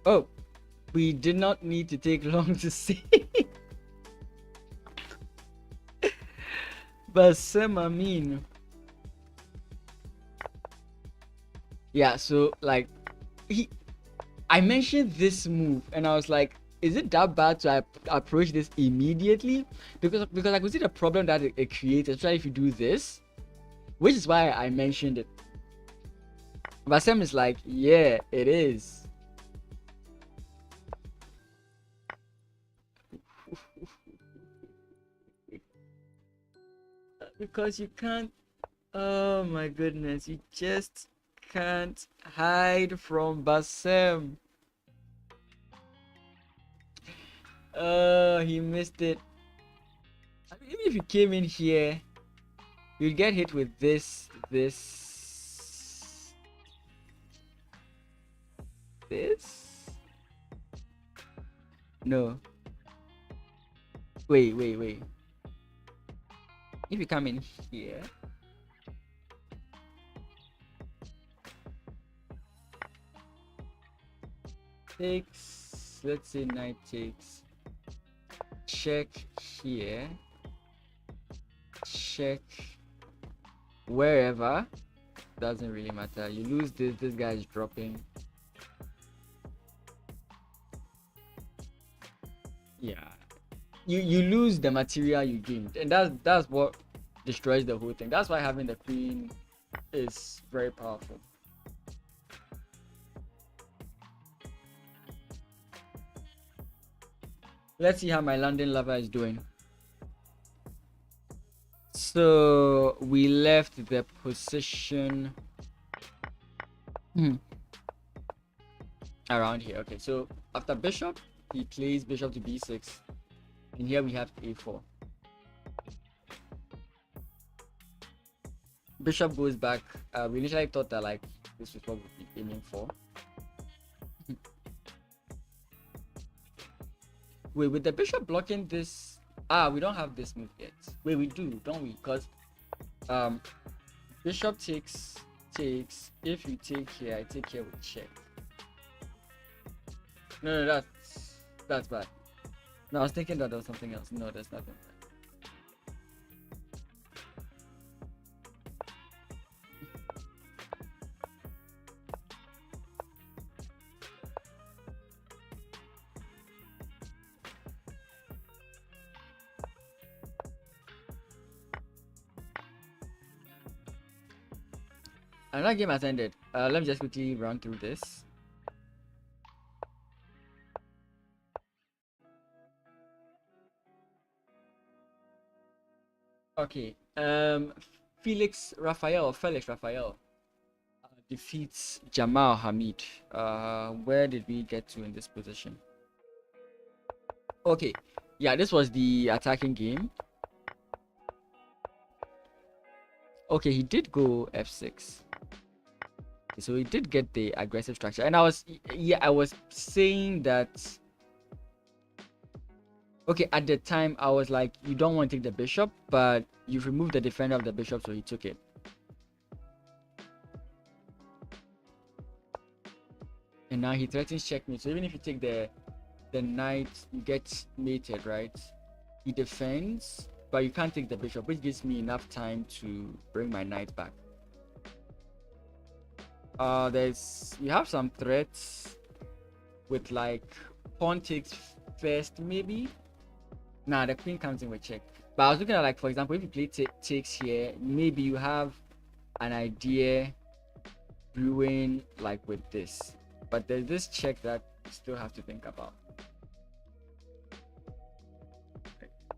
Oh, we did not need to take long to see. But Sam, I mean, yeah. So like, I mentioned this move, and I was like, is it that bad to approach this immediately? Because I could see the problem that it creates, especially if you do this, which is why I mentioned it. But Sam is like, yeah, it is. Because you can't. Oh my goodness, you just can't hide from Bassem. Oh, he missed it. I mean, even if you came in here, you'd get hit with this. No. Wait. If you come in here, takes, let's say knight takes, check here, check wherever, doesn't really matter. You lose this guy is dropping. Yeah, you lose the material you gained, and that's what destroys the whole thing. That's why having the queen is very powerful. Let's see how my London lover is doing. So we left the position around here. Okay, so after bishop, he plays bishop to b6, and here we have a4. Bishop goes back. We initially thought that like this was what we'd be aiming for. Wait, with the bishop blocking this, we don't have this move yet. Wait, we do, don't we? Because bishop takes. If you take here, I take here with check. No, that's bad. No, I was thinking that there was something else. No, there's nothing. Another game has ended. Let me just quickly run through this. Okay. Felix Raphael defeats Jamal Hamid. Where did we get to in this position? Okay. Yeah, this was the attacking game. Okay, he did go f6. So he did get the aggressive structure, and I was saying that. Okay, at the time I was like, you don't want to take the bishop, but you've removed the defender of the bishop, so he took it. And now he threatens checkmate. So even if you take the knight, you get mated, right? He defends, but you can't take the bishop, which gives me enough time to bring my knight back. You have some threats with like pawn takes first, maybe. Nah, the queen comes in with check. But I was looking at, like, for example, if you play takes here, maybe you have an idea brewing like with this. But there's this check that you still have to think about.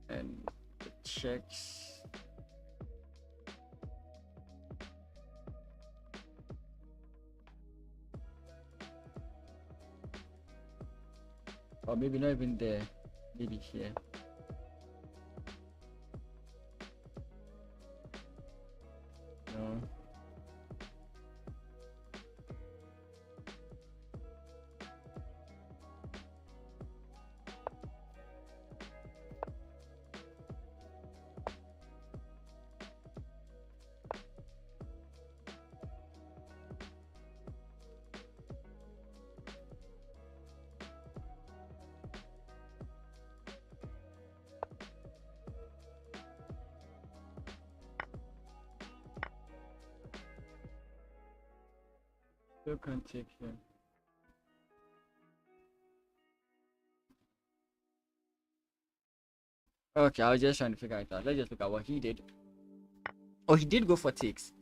And the checks. Or maybe not even there. Maybe here. No. Look and check here. Okay, I was just trying to figure it out. Let's just look at what he did. Oh, he did go for takes.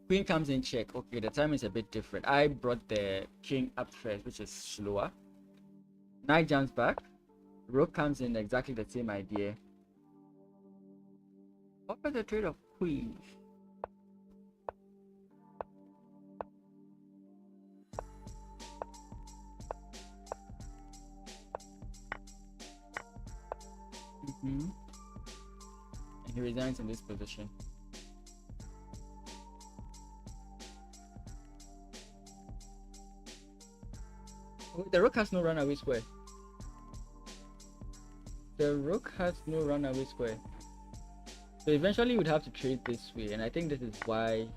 Queen comes in check. Okay, the time is a bit different. I brought the king up first, which is slower. Knight jumps back. Rook comes in, exactly the same idea. What was the trade of queens? And he resigns in this position. Oh, the rook has no runaway square. The rook has no runaway square. So eventually we'd have to trade this way, and I think this is why.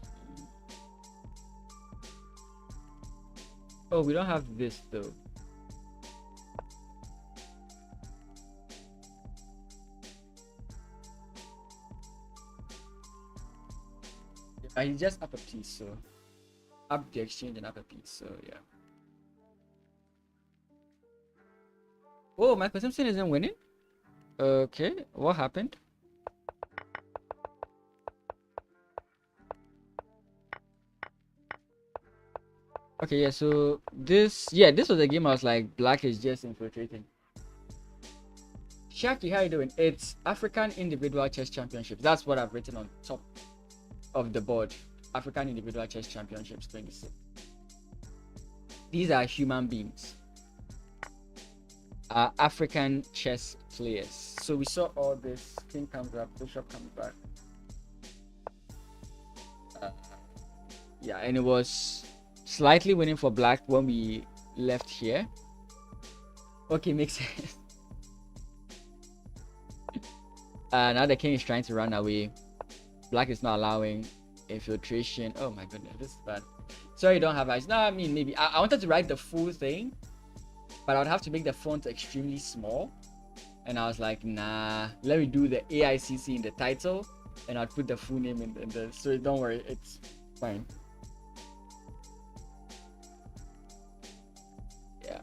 Oh, we don't have this though. He's just up a piece, so up the exchange and up a piece, so yeah. Oh, Michael Simpson isn't winning. Okay, what happened? Okay, yeah, so this was a game I was like, black is just infiltrating. Shaki, how you doing? It's African Individual Chess Championships. That's what I've written on top of the board. African Individual Chess Championships 26. These are human beings. African chess players. So we saw all this. King comes up, bishop comes back. Yeah, and it was slightly winning for black when we left here. Okay, makes sense. Now the king is trying to run away. Black is not allowing infiltration. Oh my goodness, this is bad. Sorry, you don't have eyes. No, I mean, maybe I wanted to write the full thing, but I would have to make the font extremely small, and I was like, nah, let me do the AICC in the title, and I'd put the full name in the. So don't worry, it's fine. Yeah.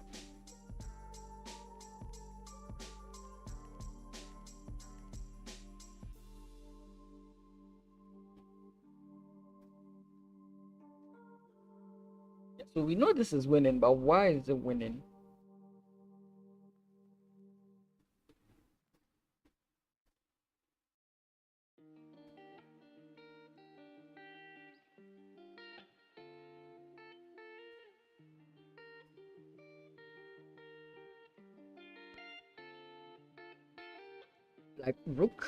So we know this is winning, but why is it winning? Like rook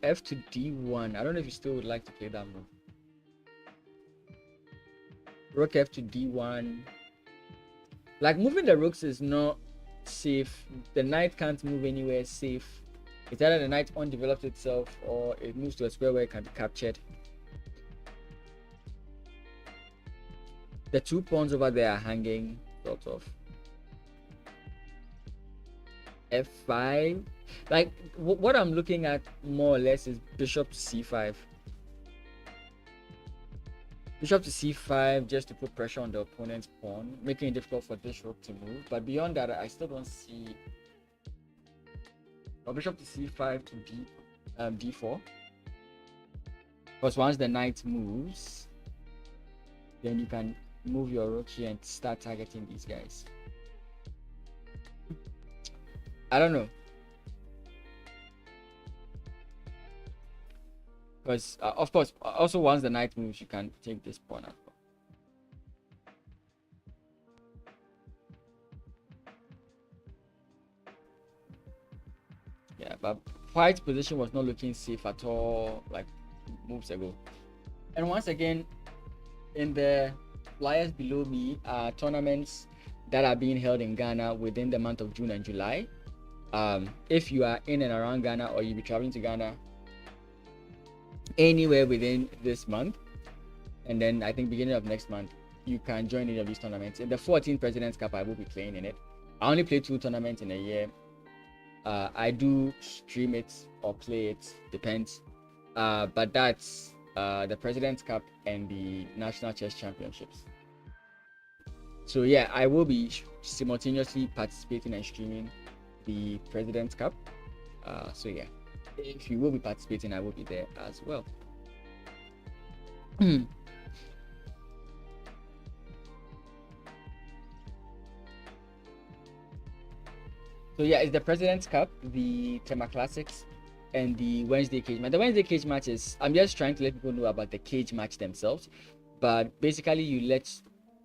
f to d1. I don't know if you still would like to play that move. Rook f to d1. Like moving the rooks is not safe. The knight can't move anywhere safe. It's either the knight undeveloped itself or it moves to a square where it can be captured. The two pawns over there are hanging, sort of. f5. Like what I'm looking at more or less is bishop to c5. Bishop to c5 just to put pressure on the opponent's pawn, making it difficult for this rook to move. But beyond that, I still don't see. Or bishop to c5 to d4. Because once the knight moves, then you can move your rook here and start targeting these guys. I don't know. Because of course, also once the knight moves, you can take this pawn as well. Yeah, but white's position was not looking safe at all, like moves ago. And once again, in the flyers below me are tournaments that are being held in Ghana within the month of June and July. If you are in and around Ghana, or you'll be traveling to Ghana anywhere within this month, and then I think beginning of next month, you can join any of these tournaments. In the 14th President's Cup, I will be playing in it. I only play 2 tournaments in a year. I do stream it or play it, depends. But that's the President's Cup, and the National Chess Championships. So yeah, I will be simultaneously participating and streaming the President's Cup. So yeah, if you will be participating, I will be there as well. So yeah, it's the President's Cup, the Tema Classics, and the Wednesday cage match. The Wednesday cage match is, I'm just trying to let people know about the cage match themselves, but basically you let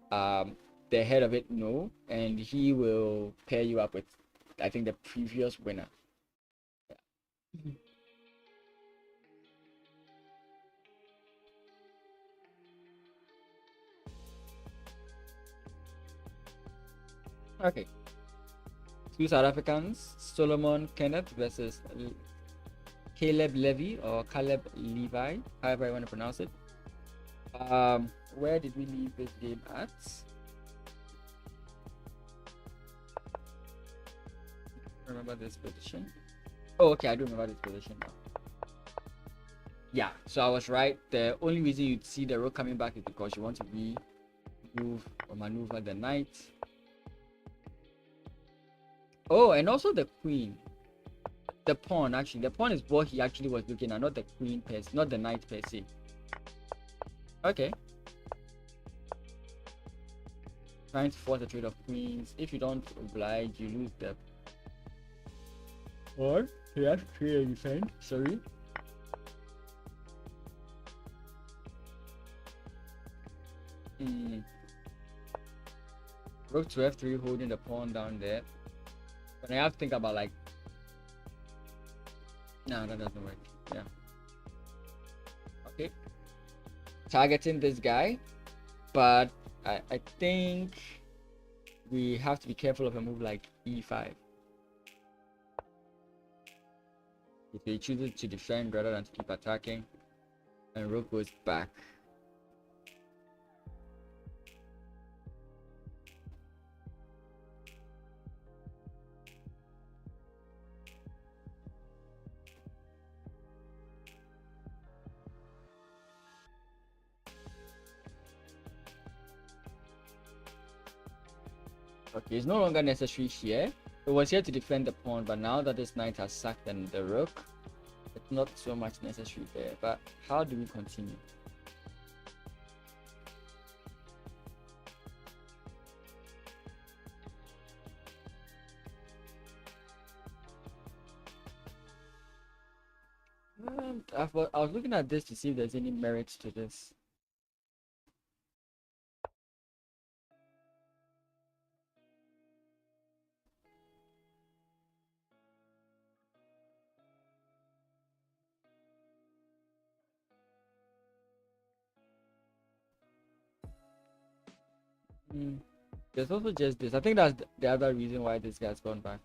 the head of it know, and he will pair you up with, I think, the previous winner. Yeah. Okay. Two South Africans, Solomon Kenneth versus Caleb Levy or Caleb Levi, however I want to pronounce it. Where did we leave this game at? Remember this position? Oh, okay, I do remember this position now. Yeah, so I was right. The only reason you'd see the rook coming back is because you want to remove or maneuver the knight. Oh, and also the queen. The pawn, actually. The pawn is what he actually was looking at, not the queen per se, not the knight per se. Okay. Trying to force the trade of queens. If you don't oblige, you lose the pawn. You have to trade and defend. Sorry. Rook to f3, holding the pawn down there. But I have to think about, like, no, that doesn't work. Yeah. Okay. Targeting this guy, but I think we have to be careful of a move like e5. If he chooses to defend rather than to keep attacking, and rook goes back. Okay, it's no longer necessary here. It was here to defend the pawn, but now that this knight has sacked and the rook, it's not so much necessary there. But how do we continue? I was looking at this to see if there's any merit to this. There's also just this. I think that's the other reason why this guy's gone back.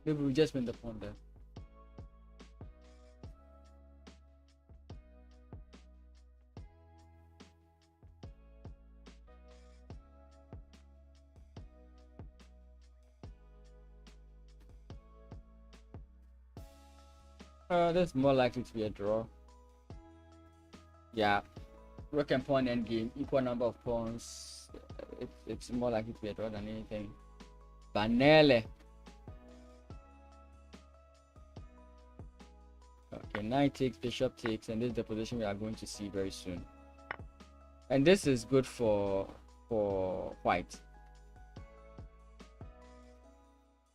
Maybe we just win the pawn there. That's more likely to be a draw. Yeah, rook and pawn endgame, equal number of pawns. It's more likely to be a draw than anything. Banele. Okay, knight takes, bishop takes, and this is the position we are going to see very soon. And this is good for white.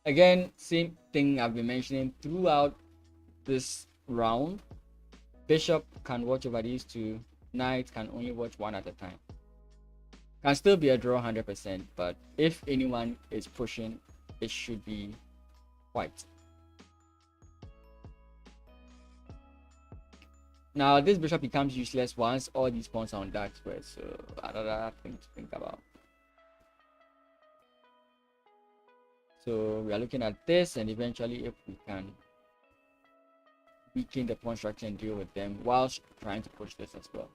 Again, same thing I've been mentioning throughout this round. Bishop can watch over these two. Knight can only watch one at a time. Can still be a draw 100%, but if anyone is pushing, it should be white. Now this bishop becomes useless once all these pawns are on dark square, so another thing to think about. So we are looking at this, and eventually if we can weaken the pawn structure and deal with them whilst trying to push this as well.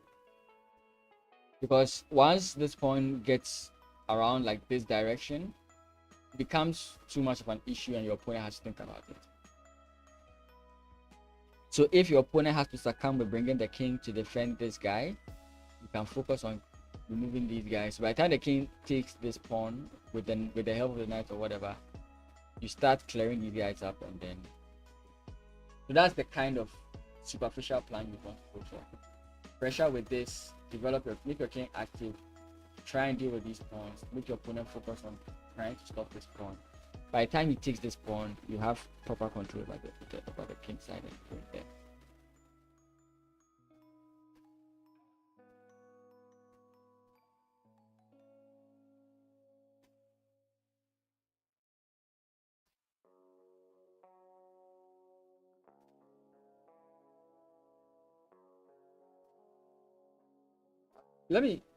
Because once this pawn gets around like this direction, it becomes too much of an issue and your opponent has to think about it. So if your opponent has to succumb with bringing the king to defend this guy, you can focus on removing these guys. By the time the king takes this pawn with the help of the knight or whatever, you start clearing these guys up, and then so that's the kind of superficial plan you want to go for. Pressure with this, make your king active, try and deal with these pawns, make your opponent focus on trying to stop this pawn. By the time he takes this pawn, you have proper control over the king side and going there.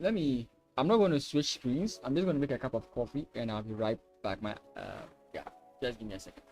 Let me I'm not going to switch screens. I'm just going to make a cup of coffee and I'll be right back. Yeah, just give me a second.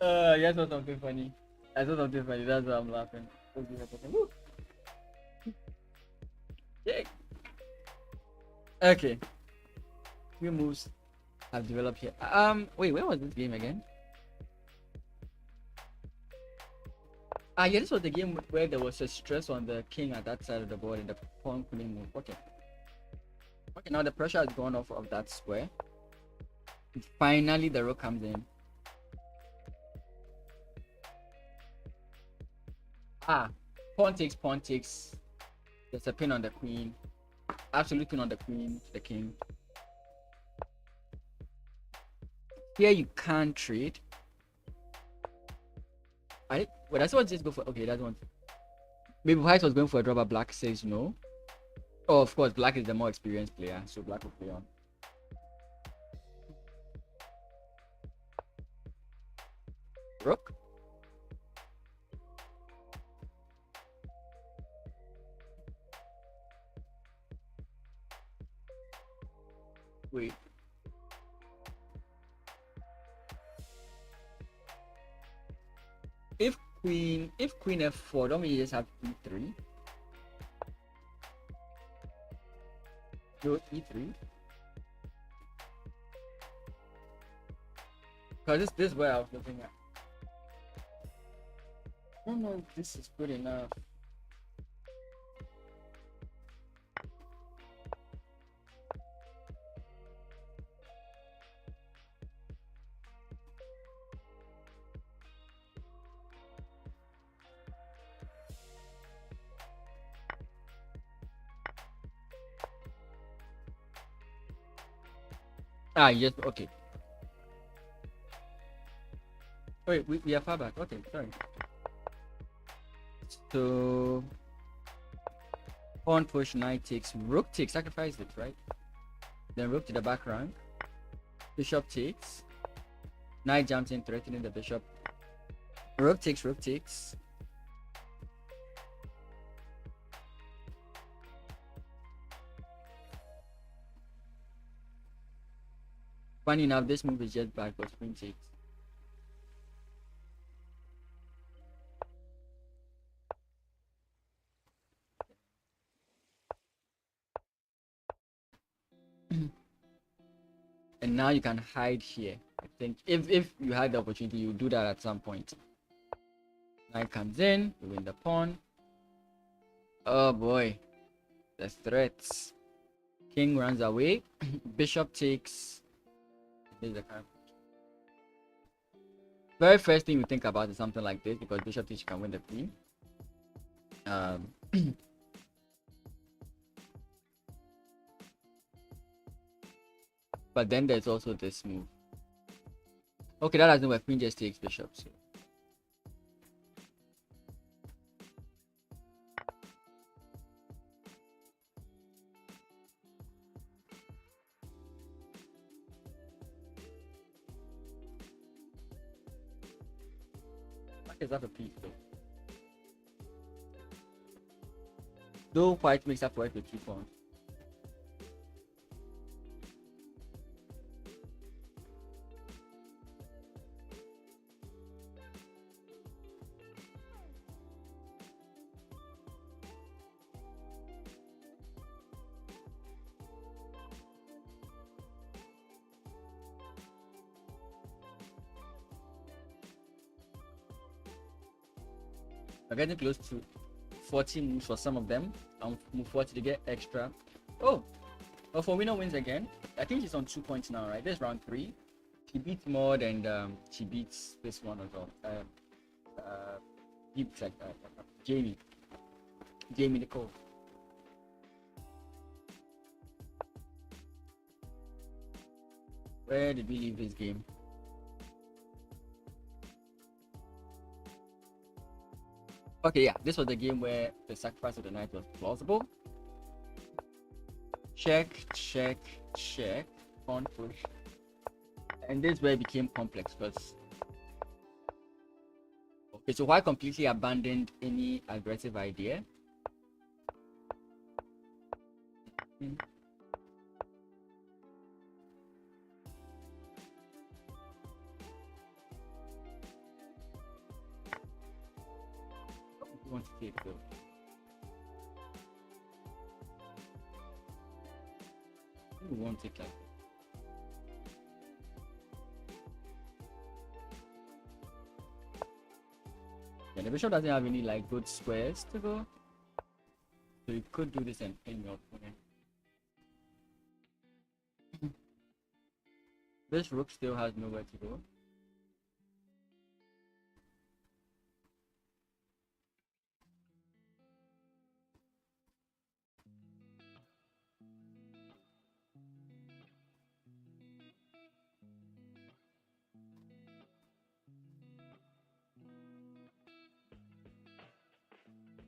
Yes, was something funny. I saw something funny. That's why I'm laughing. Woo. Yeah. Okay. Few moves have developed here. Wait, where was this game again? Yeah, this was the game where there was a stress on the king at that side of the board and the pawn couldn't move. Okay. Okay, now the pressure has gone off of that square. Finally, the rook comes in. Pawn takes, pawn takes. There's a pin on the queen. Absolute pin on the queen, the king. Here you can't trade. Wait, that's what just go for. Okay, that's one. Maybe white was going for a draw, but black says no. Oh, of course, black is the more experienced player, so black will play on. Rook. Wait. If queen f4, don't we just have e3? No, e3. Because this is where I was looking at. I don't know if this is good enough. Yes, okay. Wait, we are far back. Okay, sorry. So pawn push, knight takes, rook takes, sacrifice it, right? Then rook to the back rank. Bishop takes. Knight jumps in, threatening the bishop. Rook takes, rook takes. Funny enough, this move is just bad because queen takes. And now you can hide here. I think if you had the opportunity, you do that at some point. Knight comes in, you win the pawn. Oh boy, there's threats. King runs away. Bishop takes. This is the card. Very first thing you think about is something like this because bishop takes, you can win the queen. But then there's also this move. Okay, that doesn't work. Queen just takes bishop. So. What is that a piece though? Though white makes up for it with 2 pawns. We're getting close to 40 moves for some of them. I'll move 40 to get extra. Oh, well, for winner wins again. I think she's on 2 points now, right? This is round 3. She beats more than she beats this one as well. Beats like Jamie Nicole. Where did we leave this game? Okay, yeah, this was the game where the sacrifice of the knight was plausible. Check, check, check, pawn push. And this is where it became complex because okay, so white completely abandoned any aggressive idea. You want to take though. We won't take like that. Yeah, the bishop doesn't have any like good squares to go. So you could do this and pin your opponent. This rook still has nowhere to go.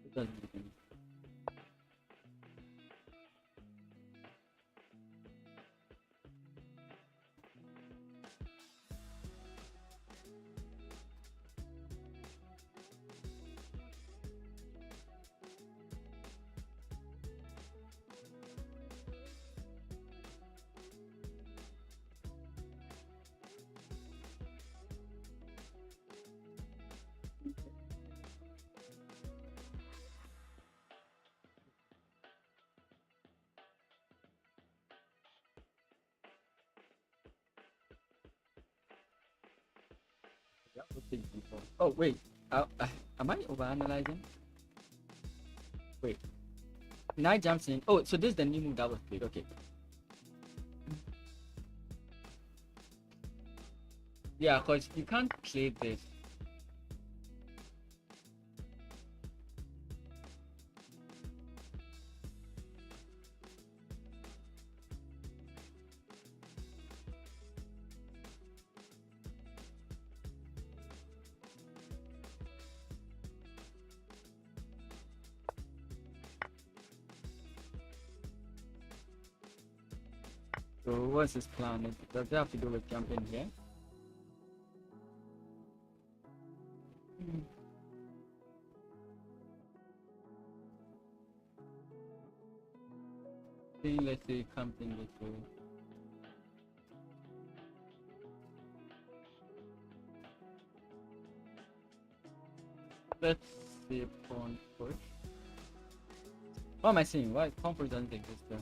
It doesn't make any. Yeah, we'll take d4. Oh wait, am I overanalyzing? Wait, knight jumps in. Oh, so this is the new move that was played. Okay. Yeah, because you can't play this. So what's his plan? Does it have to do with jumping here? Let's say it comes in this way. Let's say pawn push. What am I saying? Why pawn push doesn't exist there?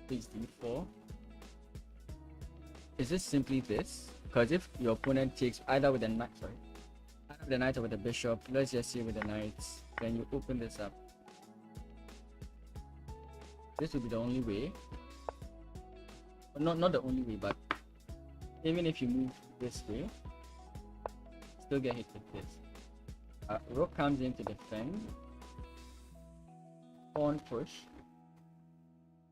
Please d4. Is this simply this? Because if your opponent takes either with the knight, either with the knight or with the bishop, let's just say with the knights, then you open this up. This will be the only way. Not the only way, but even if you move this way, still get hit with this. Rook comes in to defend. Pawn push.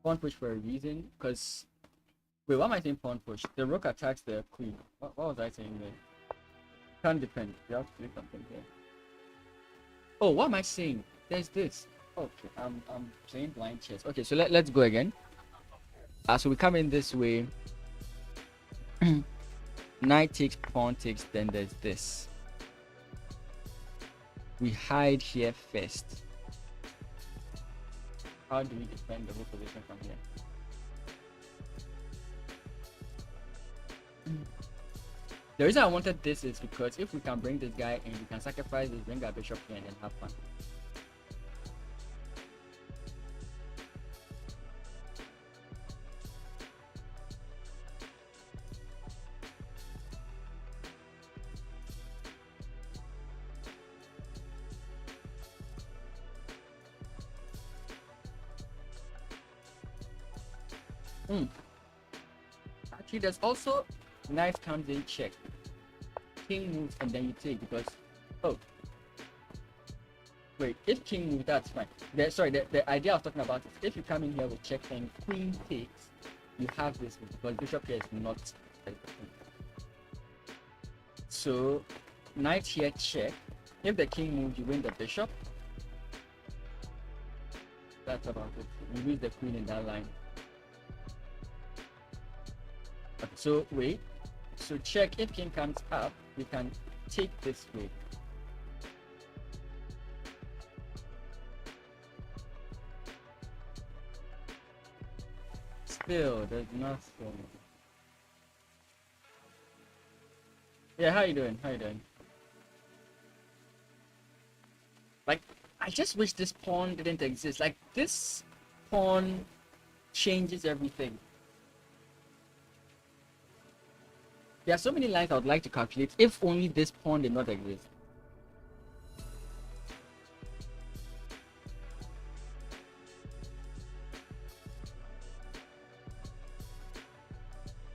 Pawn push for a reason, because wait, what am I saying? Pawn push. The rook attacks the queen. What was I saying there? Can't defend. You have to do something here. Oh, what am I saying? There's this. Okay, I'm playing blind chess. Okay, so let's go again. So we come in this way. Knight takes, pawn takes, then there's this. We hide here first. How do we defend the whole position from here? The reason I wanted this is because if we can bring this guy in, we can sacrifice this, bring our bishop here, and then have fun. Actually, there's also knight comes in, check, king moves, and then you take, because wait, if king moves, that's fine. The idea I was talking about is if you come in here with check and queen takes, you have this move, because bishop here is not so knight here, check. If the king moves, you win the bishop. That's about it. You lose the queen in that line. So wait, so check, if king comes up, you can take this way. still, there's nothing. Yeah, how you doing? How you doing? Like, I just wish this pawn didn't exist. Like, this pawn changes everything. There are so many lines I would like to calculate if only this pawn did not exist.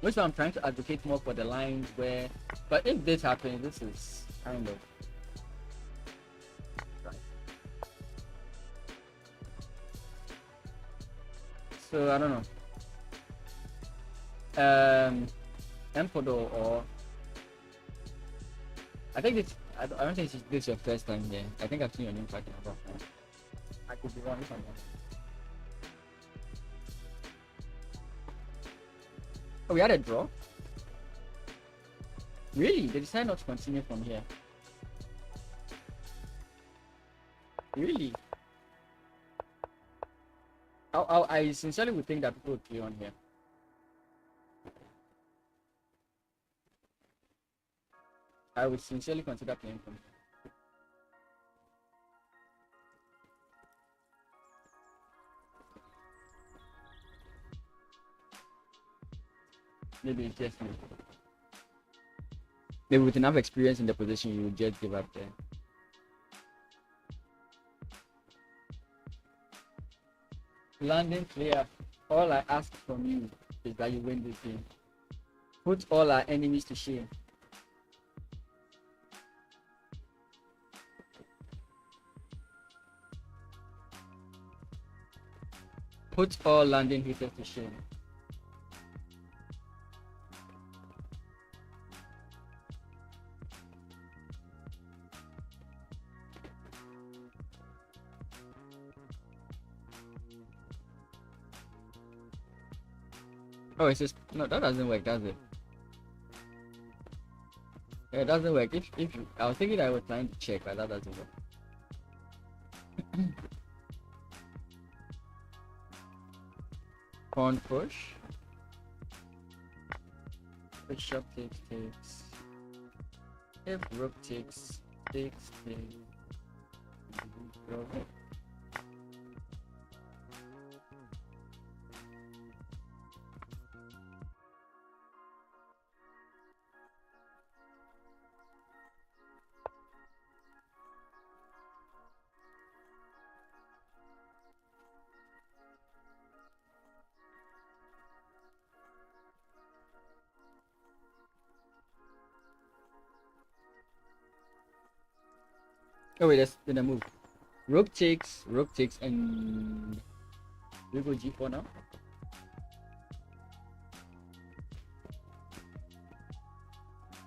Which I'm trying to advocate more for the lines where, but if this happens, this is kind of right. So I don't know. Empodo or I think it's I don't think this is your first time here. I think I've seen your name talking about that. I could be wrong if I'm wrong. Oh, we had a draw? Really? They decided not to continue from here. Really? I sincerely would think that people would play on here. I would sincerely consider playing from here. Maybe it's just me. Maybe with enough experience in the position, you would just give up there. Landing clear. All I ask from you is that you win this game. Put all our enemies to shame. Put all landing haters to shame. Oh, it's just no, that doesn't work, does it? Yeah, it doesn't work. If you, I was thinking I was trying to check, but that doesn't work. Pawn push. Bishop takes. If rook takes. Oh wait, that's in a move. Rook takes, and we go g4 now.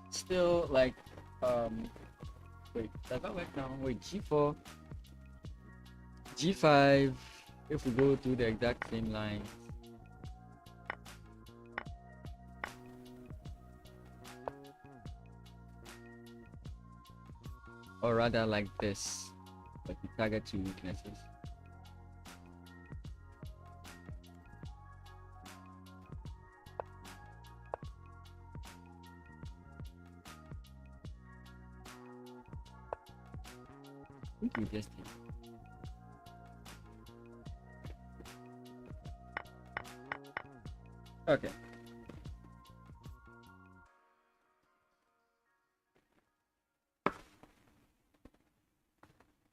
Still like wait, does that work now? Wait, g4, g5. If we go through the exact same line. Or rather like this, but we target two weaknesses. I think we just did. Okay.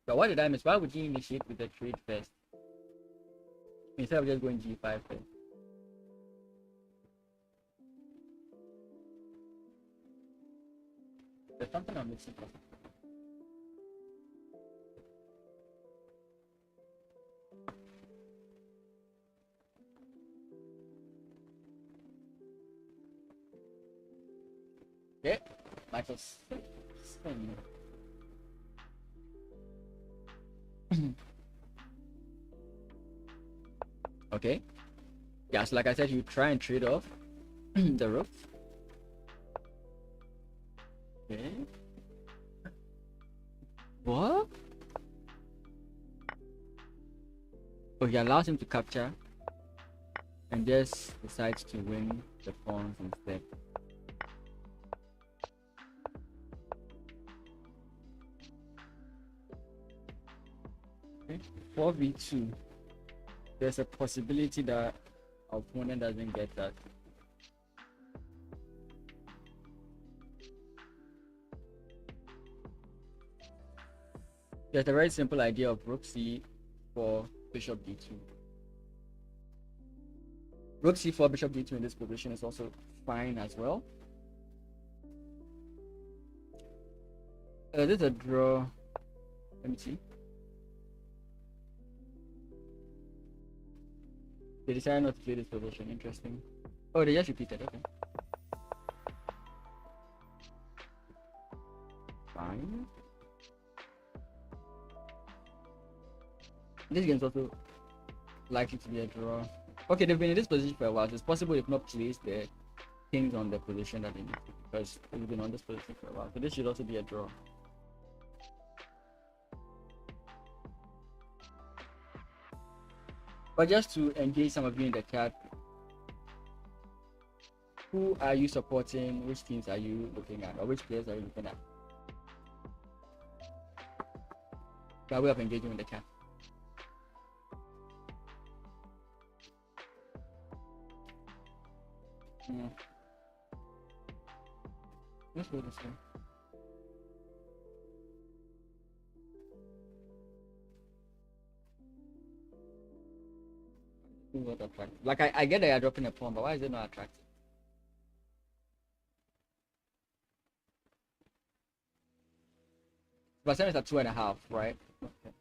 But what did I miss? Why would you initiate with the trade first instead of just going g5 first? There's something I'm missing. Okay, Michael's. Okay. Yeah, so like I said, you try and trade off the rook. Okay. What? Oh, he allows him to capture. and just decides to win the pawns instead. Okay. 4v2. There's a possibility that our opponent doesn't get that. There's a very simple idea of rook c4, bishop d2. Rook c4, bishop d2 in this position is also fine as well. This is a draw. Let me see. They decided not to play this position. Interesting. Oh, they just repeated. Okay. Fine. This game is also likely to be a draw. Okay, they've been in this position for a while. So it's possible if not placed the kings on the position that they need to, because they've been on this position for a while. So this should also be a draw. But just to engage some of you in the chat, who are you supporting? Which teams are you looking at? Or which players are you looking at? By way of engaging in the chat. Let's go this way. Not attractive. Like I get that you're dropping a pawn, but why is it not attractive? But is at 2.5, right? Okay.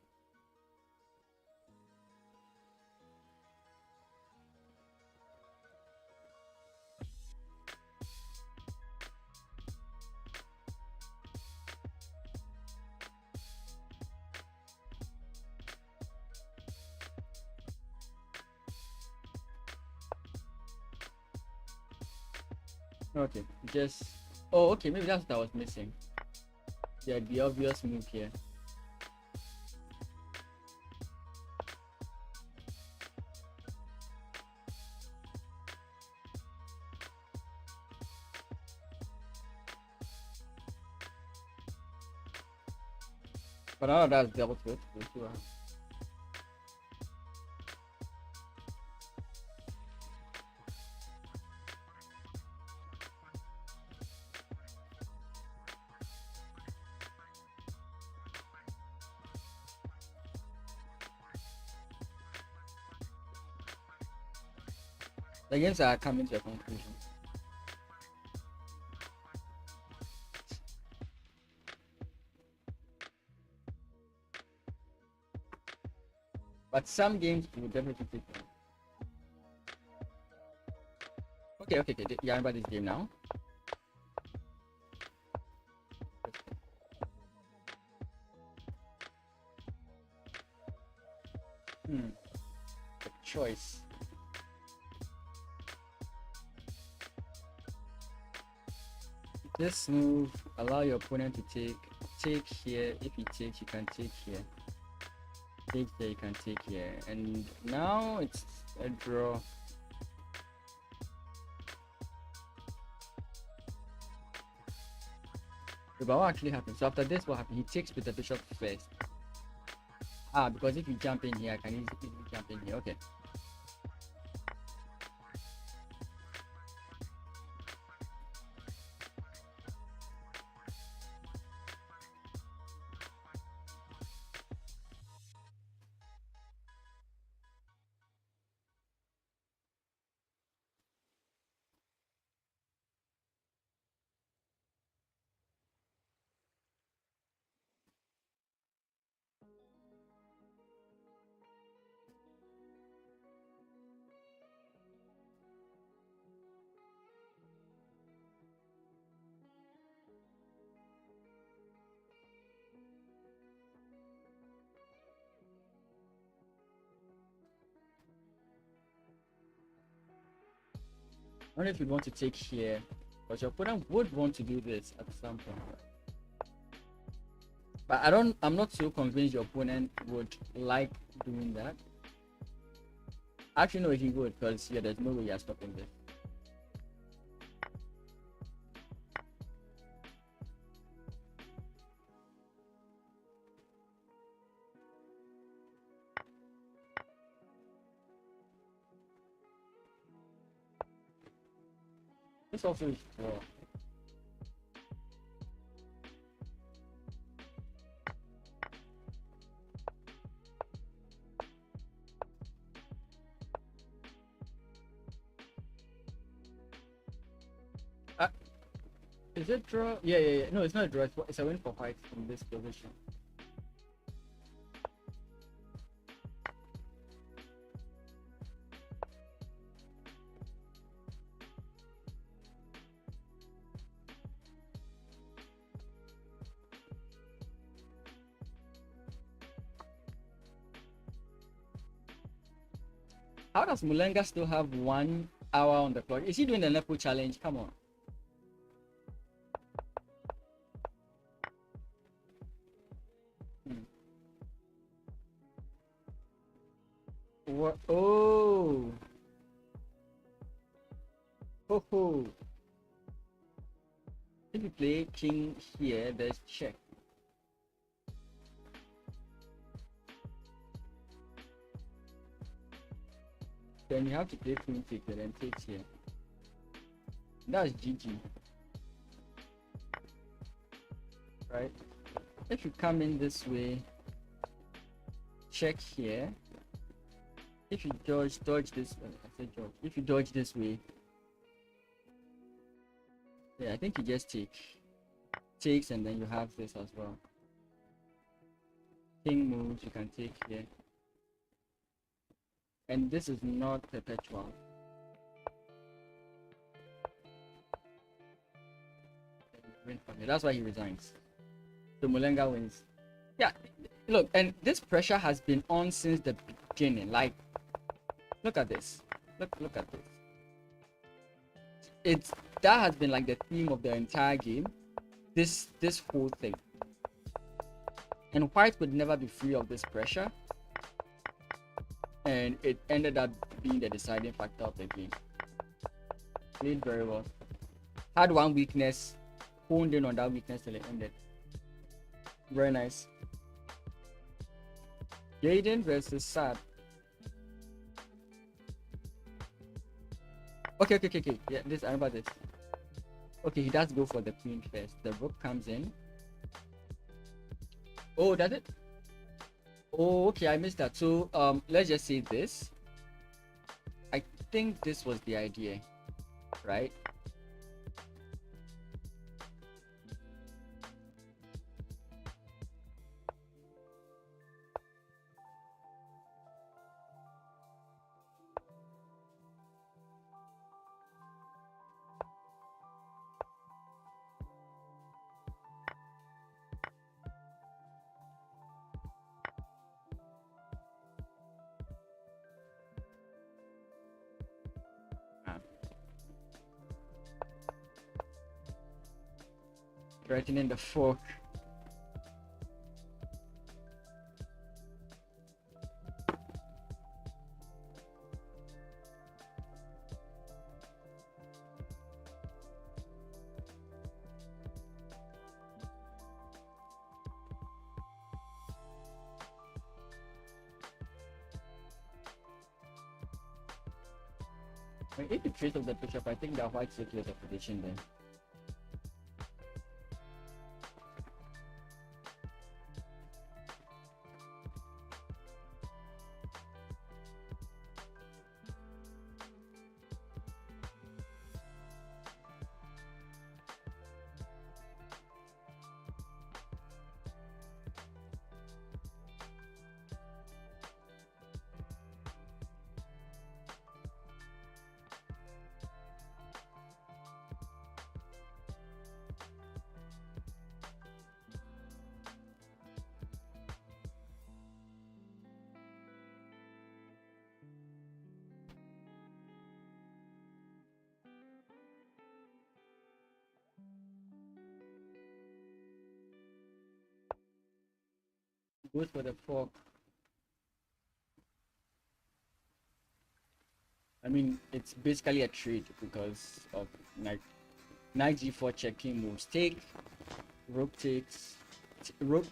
Okay, just okay, maybe that's what I was missing. Yeah, the obvious move here. But now that's dealt with. The games are coming to a conclusion. But some games will definitely take time. Okay. Yeah, I remember this game now. The choice. This move allow your opponent to take here. If he takes, you can take here. Take here, you can take here. And now it's a draw. But what actually happens? So after this, what happens? He takes with the bishop first. Because if you jump in here, I can easily jump in here. Okay. I don't know if you want to take here, but your opponent would want to do this at some point. But I'm not so convinced your opponent would like doing that. Actually, no, he would, because yeah, there's no way you're stopping this. This also is draw. Is it draw? Yeah. No, it's not a draw. It's a win for white from this position. How does Mulenga still have 1 hour on the clock? Is he doing the Nepo challenge? Come on. What? Oh. Ho. If you play king here, there's check. Then you have to play queen takes and then takes here. That's GG. Right? If you come in this way, check here. If you dodge this way, I said dodge. If you dodge this way, yeah, I think you just takes, and then you have this as well. King moves, you can take here. And this is not perpetual. That's why he resigns. So Mulenga wins. Yeah, look, and this pressure has been on since the beginning. Like, look at this. Look at this. That has been like the theme of the entire game. This whole thing. And white would never be free of this pressure. And it ended up being the deciding factor of the game. Played very well. Had one weakness, honed in on that weakness till it ended. Very nice. Jaden versus Sad. Okay. Yeah, I remember this. Okay, he does go for the queen first. The rook comes in. Oh, does it? Oh, okay, I missed that. So let's just say this. I think this was the idea, right? Threatening the fork. If you trace of the bishop, I think that white secures the position then. Goes for the fork. I mean, it's basically a trade because of knight g4 checking moves. Take, rook takes, rook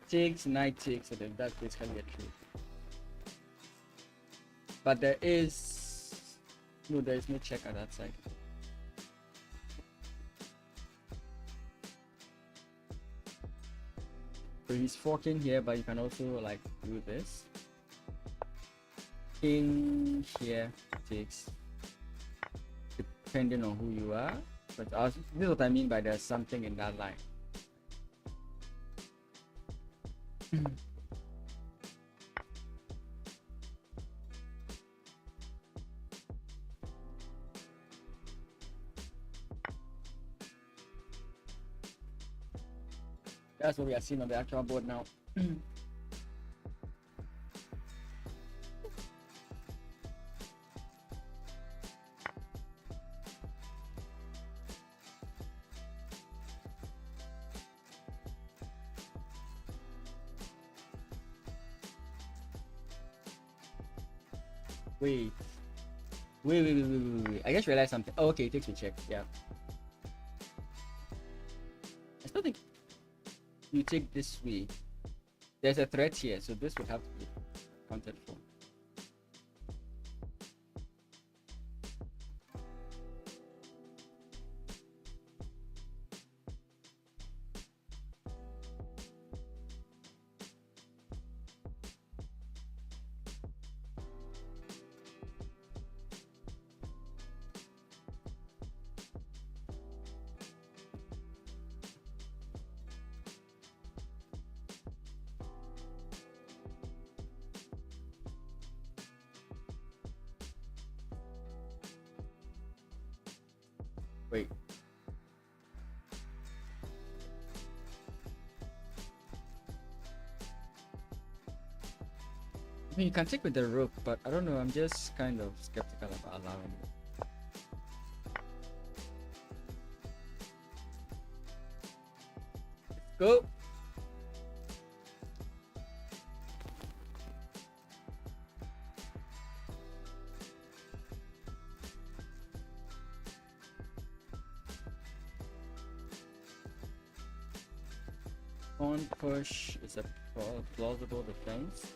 takes, knight takes, so then that's basically a trade. But there is no check at that side. So he's forking here, but you can also like do this. King here takes, depending on who you are. But this is what I mean by there's something in that line. That's what we are seeing on the actual board now. Wait. I just realized something. Oh, okay, it takes me check. Yeah. I still think you take this way. There's a threat here, so this would have to be accounted for. Wait. I mean, you can take with the rook, but I don't know. I'm just kind of skeptical about allowing it. Let's go. Pawn push is a plausible defense.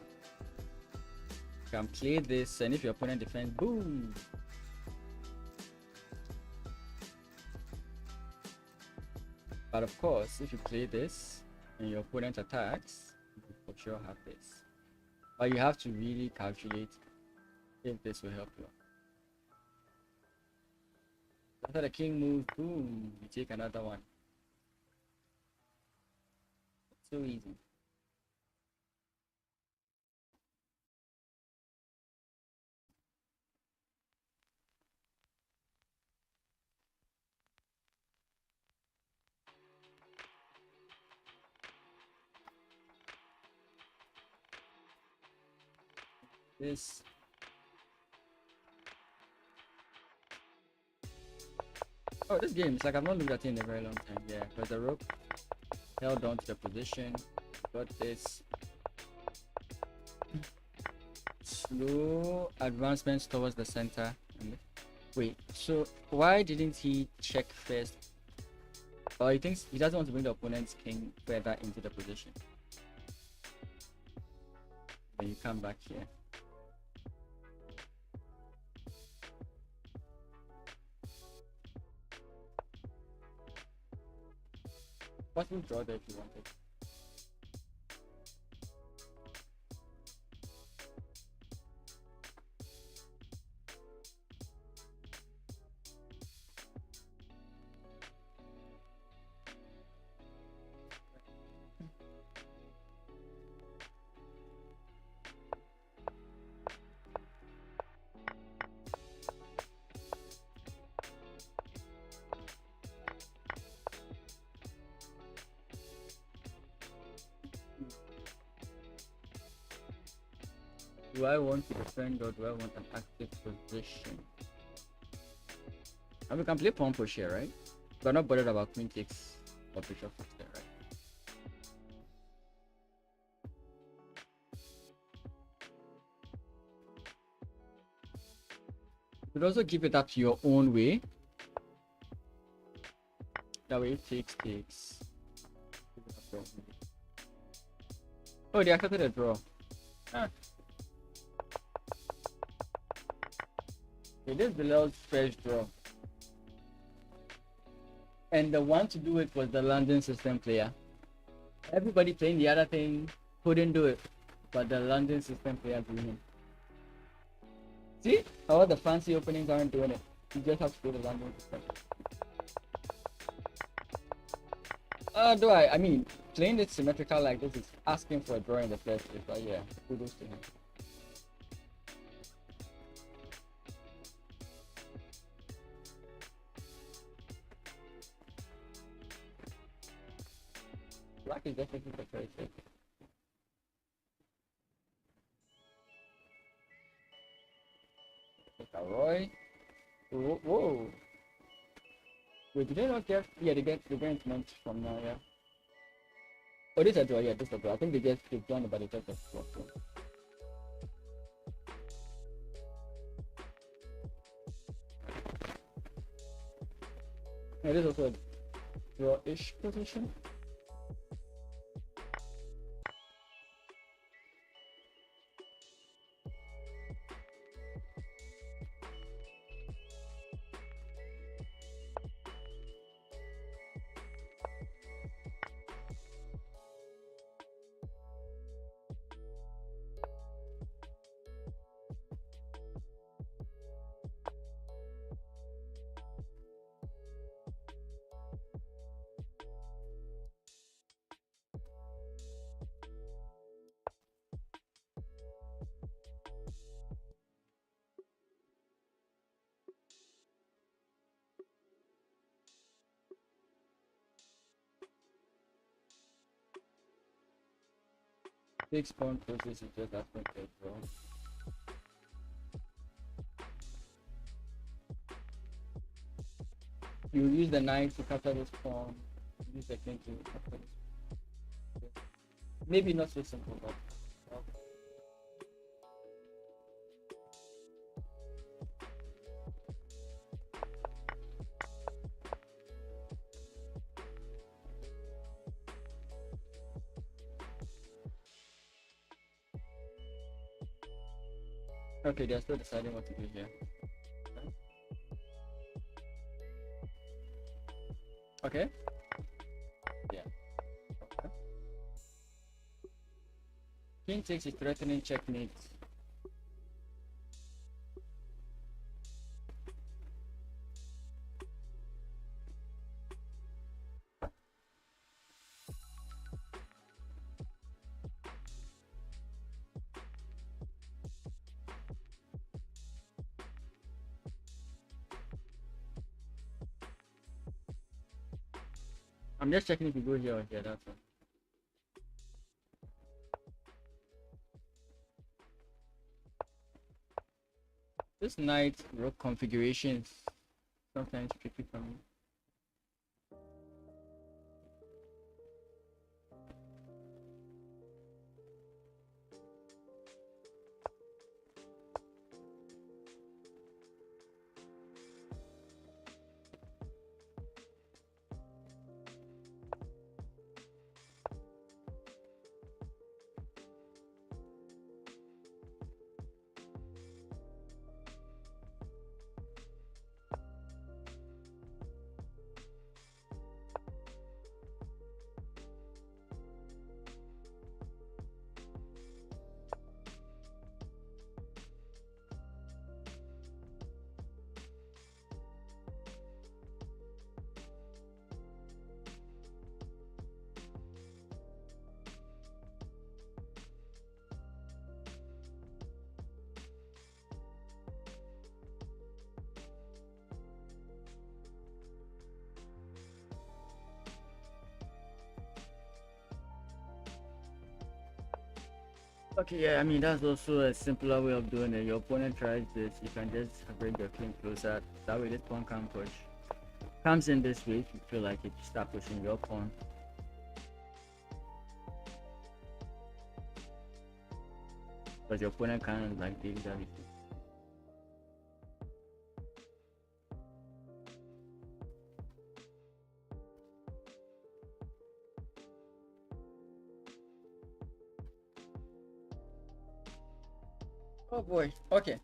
You can play this, and if your opponent defends, boom. But of course, if you play this and your opponent attacks, you for sure have this. But you have to really calculate if this will help you. After the king moves, boom, you take another one. So easy. This. Oh, this game is like I've not looked at it in a very long time. Yeah, because the rook held on to the position. Got this. Slow advancements towards the center. Wait, so why didn't he check first? Or he thinks he doesn't want to bring the opponent's king further into the position. Then you come back here. Possible draw there if you wanted. Do I want to defend or do I want an active position? And we can play pawn push here, right? We're not bothered about queen takes or bishop takes there, right? But also keep it up to your own way. That way it takes. Oh, they accepted a draw. Ah. It is Bilal's first draw. And the one to do it was the London system player. Everybody playing the other thing couldn't do it, but the London system player drew him. See how the fancy openings aren't doing it. You just have to do the London system. I mean, playing it symmetrical like this is asking for a draw in the first place, but yeah, kudos to him. Black is definitely the first hit. Roy. Whoa, whoa. Wait, did they not get? Yeah, they get meant from now, yeah. Oh, this is a draw, yeah, this is a draw. I think they've done it, but they just a draw. Yeah, this is also a draw-ish position. Big spawn process is just after the draw. You use the knight to capture this pawn. Use the king to capture this. Maybe not so simple, but. Okay, they're still deciding what to do here. Okay. Yeah. Okay. King takes is threatening checkmate. I'm just checking if you go here or here, that's all. This knight rook configurations sometimes tricky for me. Okay, yeah, I mean that's also a simpler way of doing it. Your opponent tries this, you can just bring your king closer. That way this pawn can push. Comes in this way if you feel like it, you start pushing your pawn. Because your opponent can't like deal with everything. Oh boy. Okay.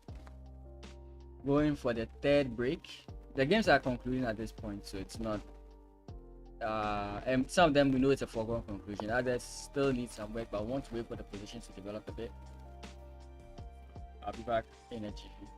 Going for the third break. The games are concluding at this point, so it's not. And some of them we know it's a foregone conclusion. Others still need some work, but want to wait for the positions to develop a bit. I'll be back in a jiffy.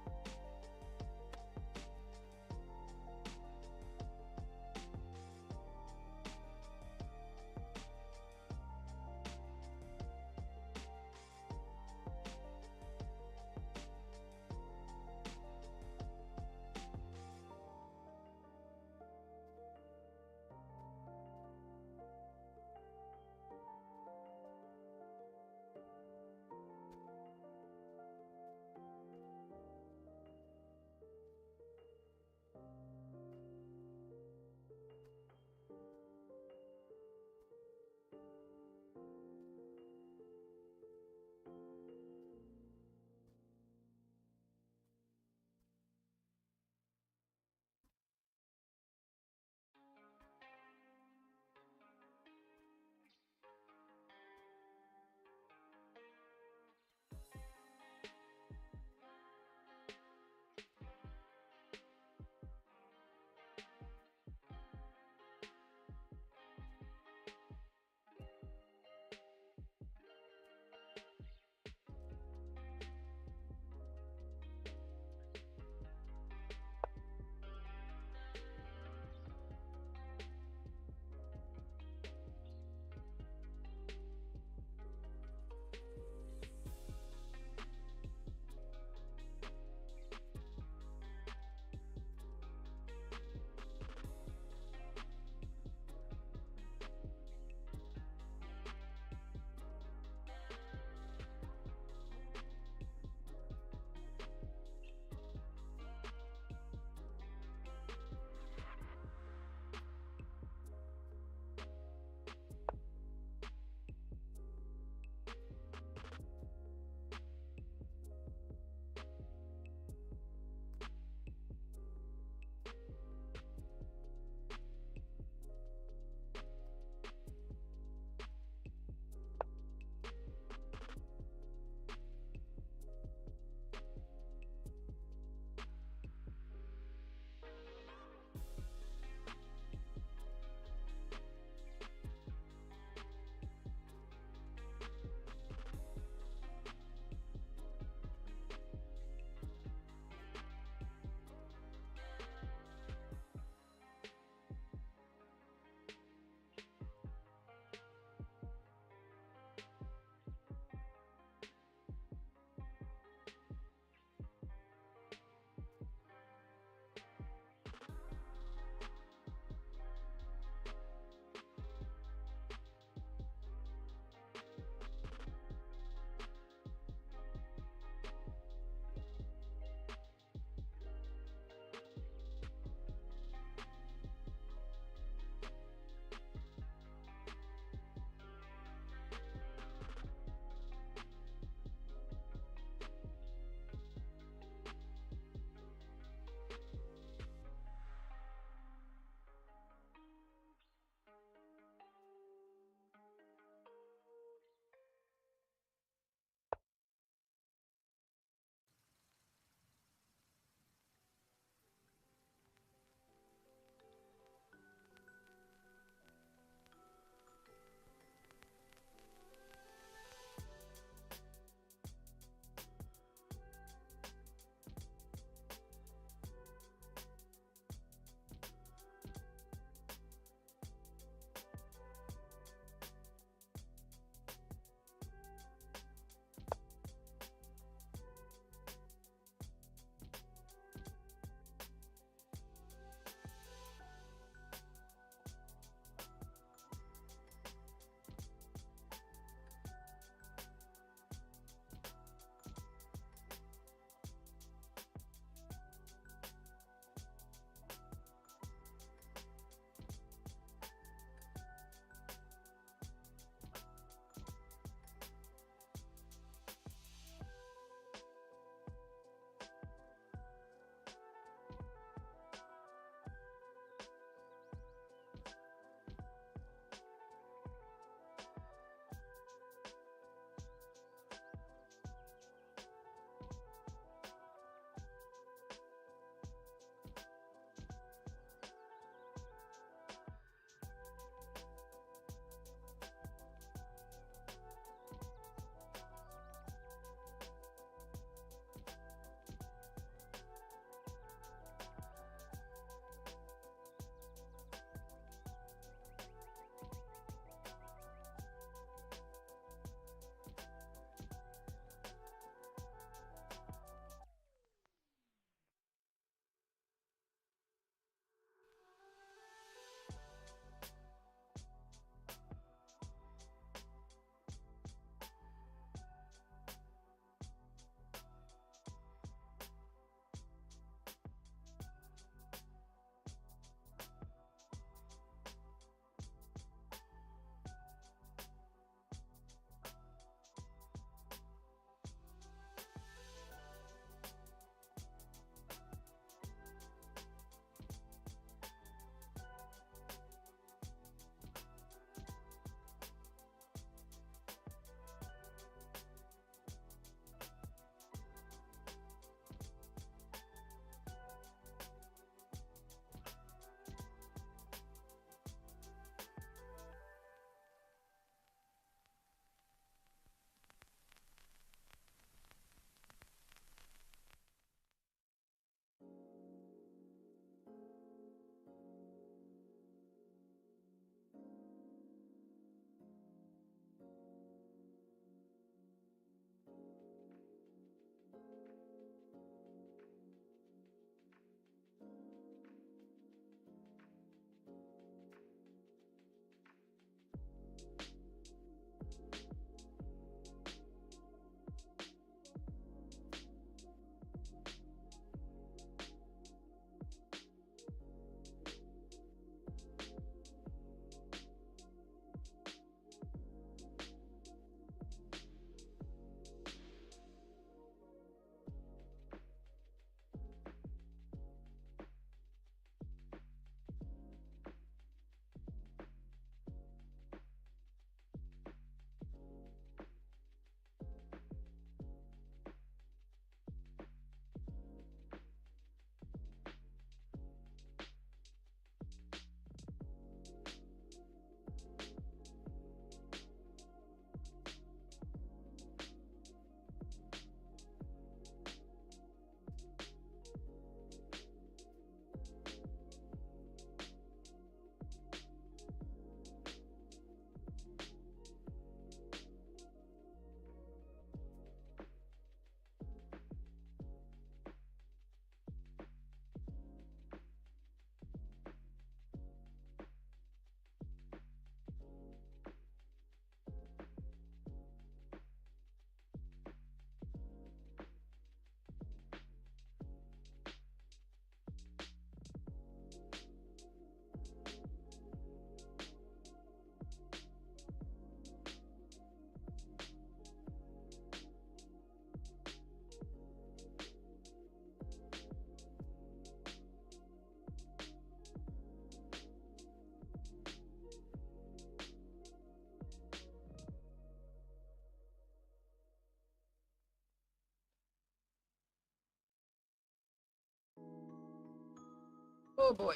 Oh boy.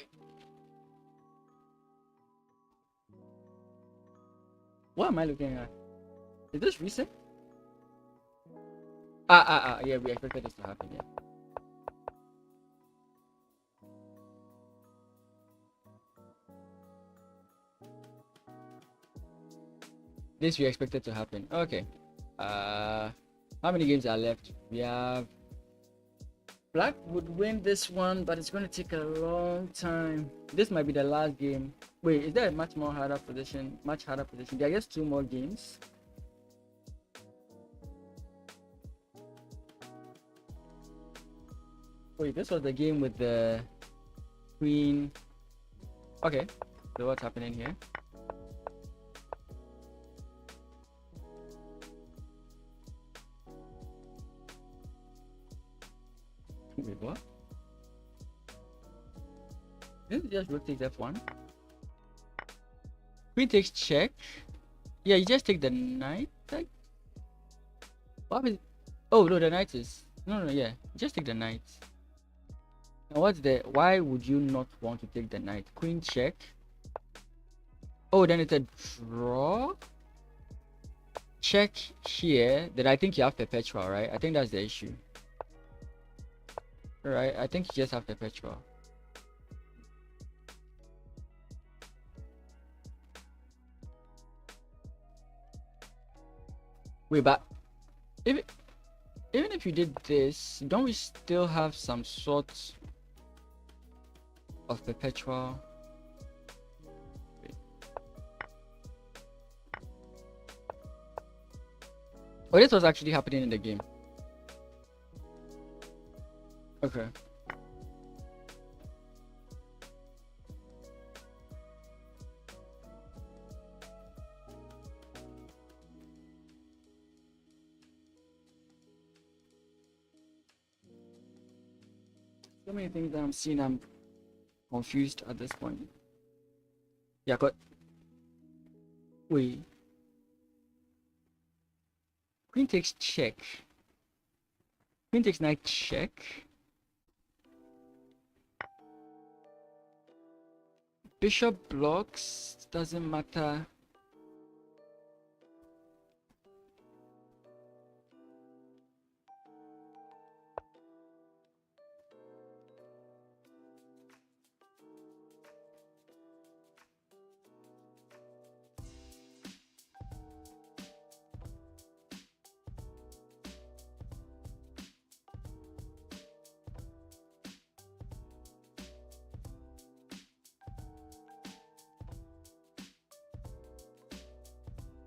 What am I looking at? Is this recent? Yeah, we expected this to happen, yeah. This we expected to happen. Okay. How many games are left? We have Black would win this one, but it's going to take a long time. This might be the last game. Wait, is there a much harder position? Much harder position. There are just 2 more games. Wait, this was the game with the queen. Okay, so what's happening here? Wait, what? Didn't it just rook takes f1? Queen takes check. Yeah, you just take the knight. Like, what is? Oh no, the knight is no. Yeah, just take the knight. Now what's the? Why would you not want to take the knight? Queen check. Oh, then it's a draw. Check here. Then I think you have perpetual, right? I think that's the issue. Right? I think you just have perpetual. Wait, but even if you did this, don't we still have some sort of perpetual? Wait. Oh, this was actually happening in the game. Okay. So many things that I'm seeing, I'm confused at this point. Yeah, got. Wait. Queen takes check. Queen takes knight check. Bishop blocks, doesn't matter.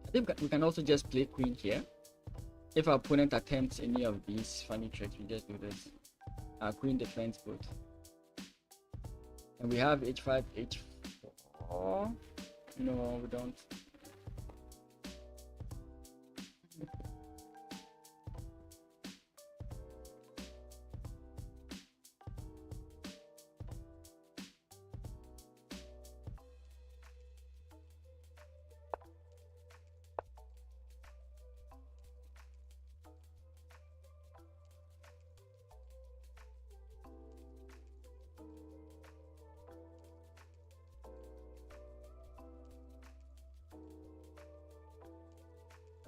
I think we can also just play queen here. If our opponent attempts any of these funny tricks, we just do this. Our queen defends both. And we have h5, h4. No, we don't.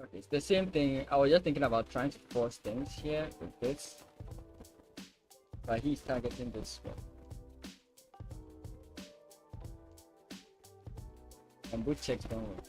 Okay, it's the same thing. I was just thinking about trying to force things here with this, but he's targeting this one. And both checks don't work.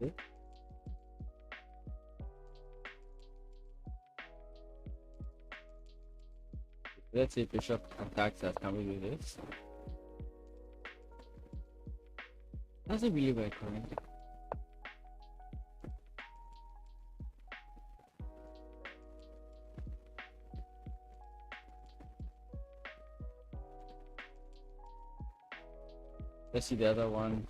this. Let's say bishop attacks us. Can we do this? Doesn't really work, right? Let's see the other one.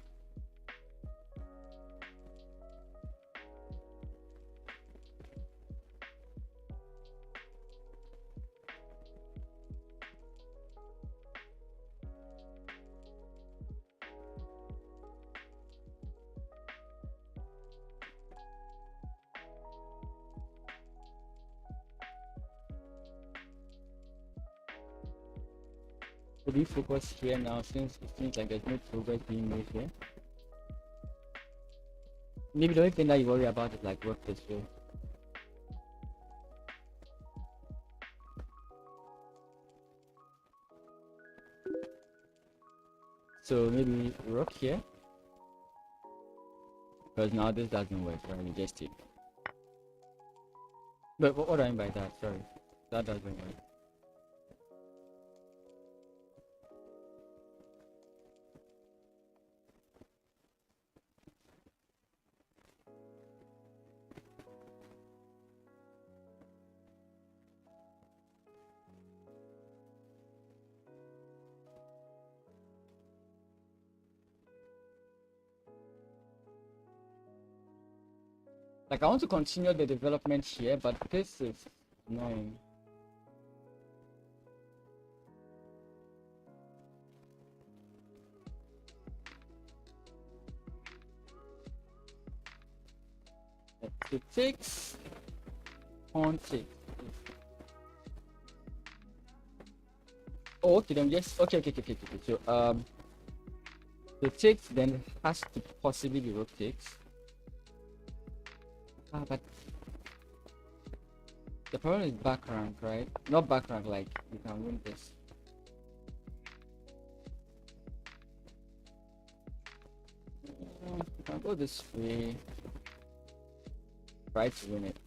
Should we focus here now, since it seems like there's no progress being made here? Maybe the only thing that you worry about is like work this way. So maybe rook here, because now this doesn't work, right? We just take. But what do I mean by that? Sorry, that doesn't work. Like, I want to continue the development here, but this is annoying. It takes pawn takes. Oh, okay, then yes. Okay. So the takes then has to possibly be rook takes. But the problem is back rank, right? Not back rank, like you can win this. You can go this way. Try to win it.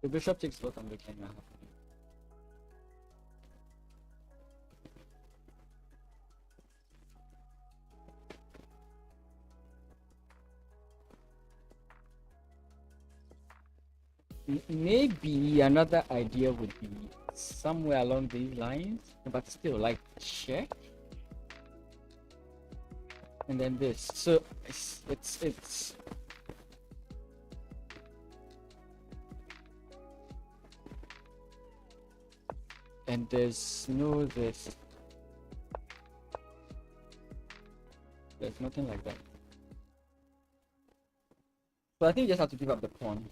The bishop takes what I'm looking at. Maybe another idea would be somewhere along these lines, but still like check, and then this. So it's and there's no this. There's nothing like that. So I think you just have to give up the pawn.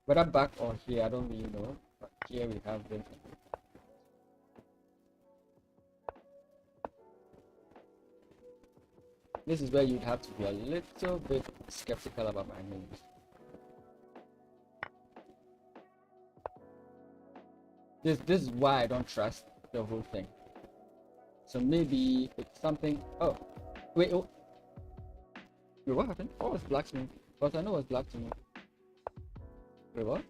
Whether back or here, I don't really know. But here we have this. This is where you'd have to be a little bit skeptical about my moves. This is why I don't trust the whole thing. So maybe it's something. Oh, wait. Oh. Wait, what happened? What was black's move? Because I know it was black's move. Wait, what?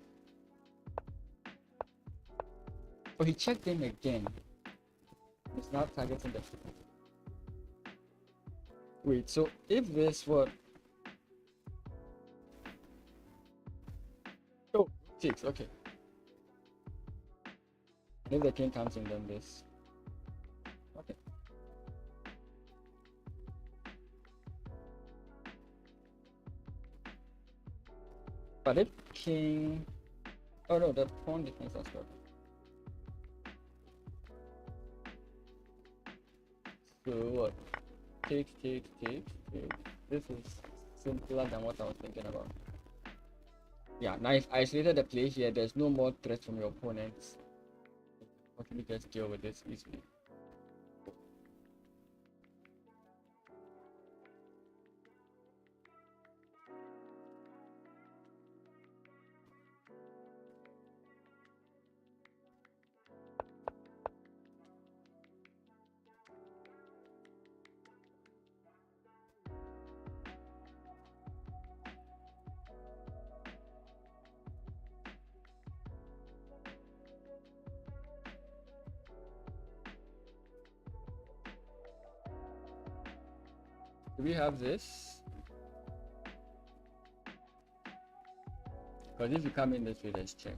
Oh, he checked in again. He's now targeting the. Wait, so if this what? Oh, 6. Okay. And if the king comes in, then this. Okay. But if king, oh no, the pawn defense as well. So what? Take. This is simpler than what I was thinking about. Yeah, now if isolated the play here, there's no more threat from your opponents. Okay, just deal with this easily. Do we have this? Because if you come in this way, let's check.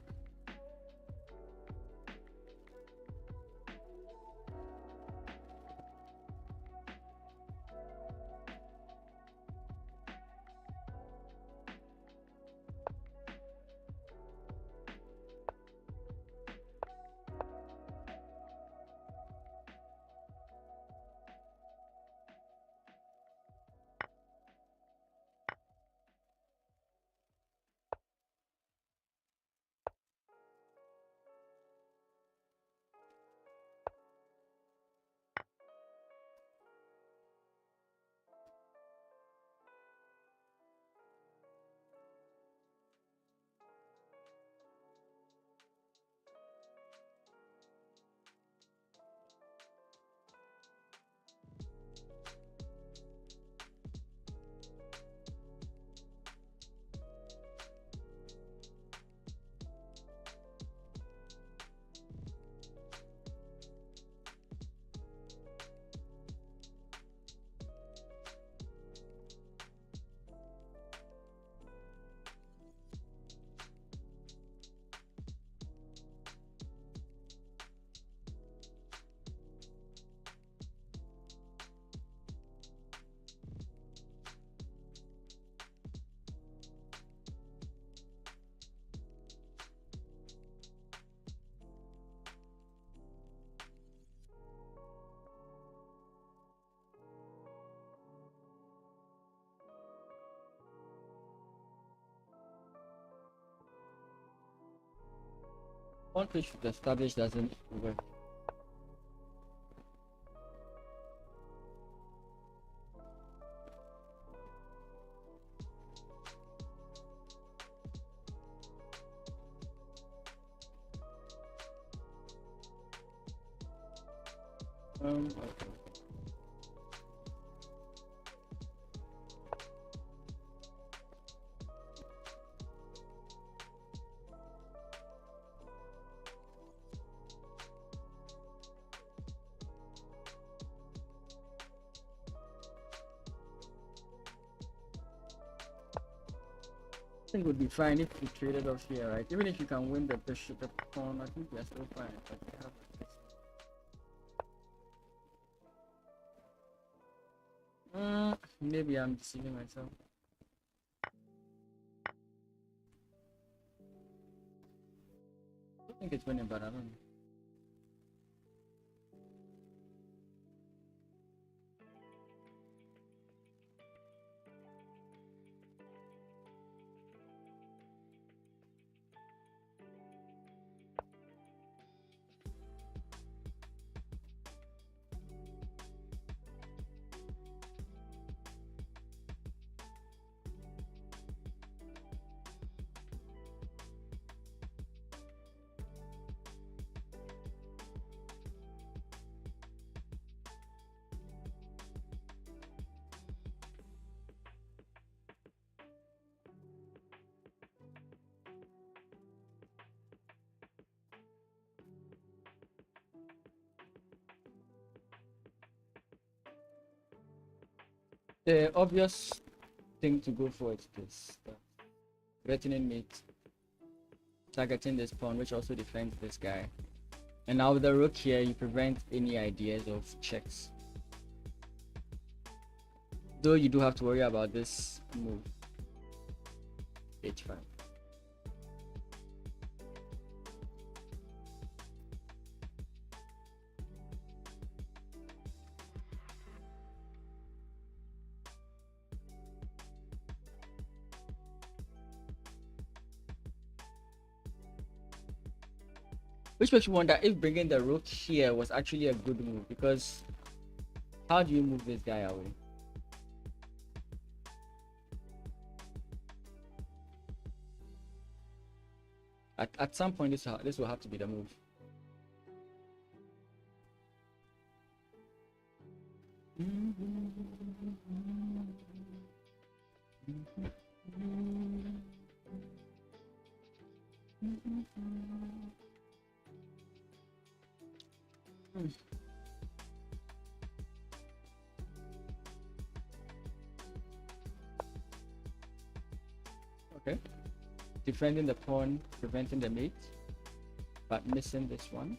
One page should establish doesn't work. Okay. I think it would be fine if you traded off here, right? Even if you can win the bishop, the pawn, I think we are still fine. But we have maybe I'm deceiving myself. I think it's winning, but I don't know. The obvious thing to go for is this, threatening mate. targeting this pawn, which also defends this guy. And now with the rook here, you prevent any ideas of checks. Though you do have to worry about this move. H5. Which makes me wonder if bringing the rook here was actually a good move, because how do you move this guy away? At some point, this will have to be the move. Okay, defending the pawn, preventing the mate, but missing this one.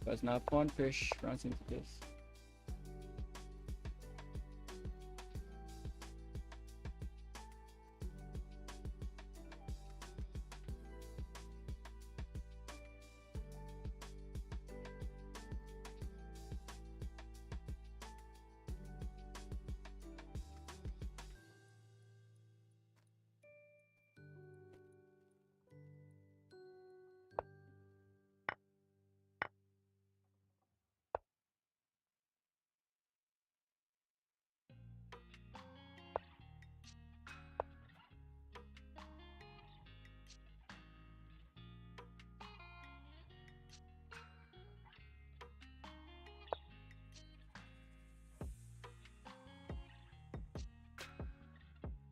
Because now pawn push runs into this.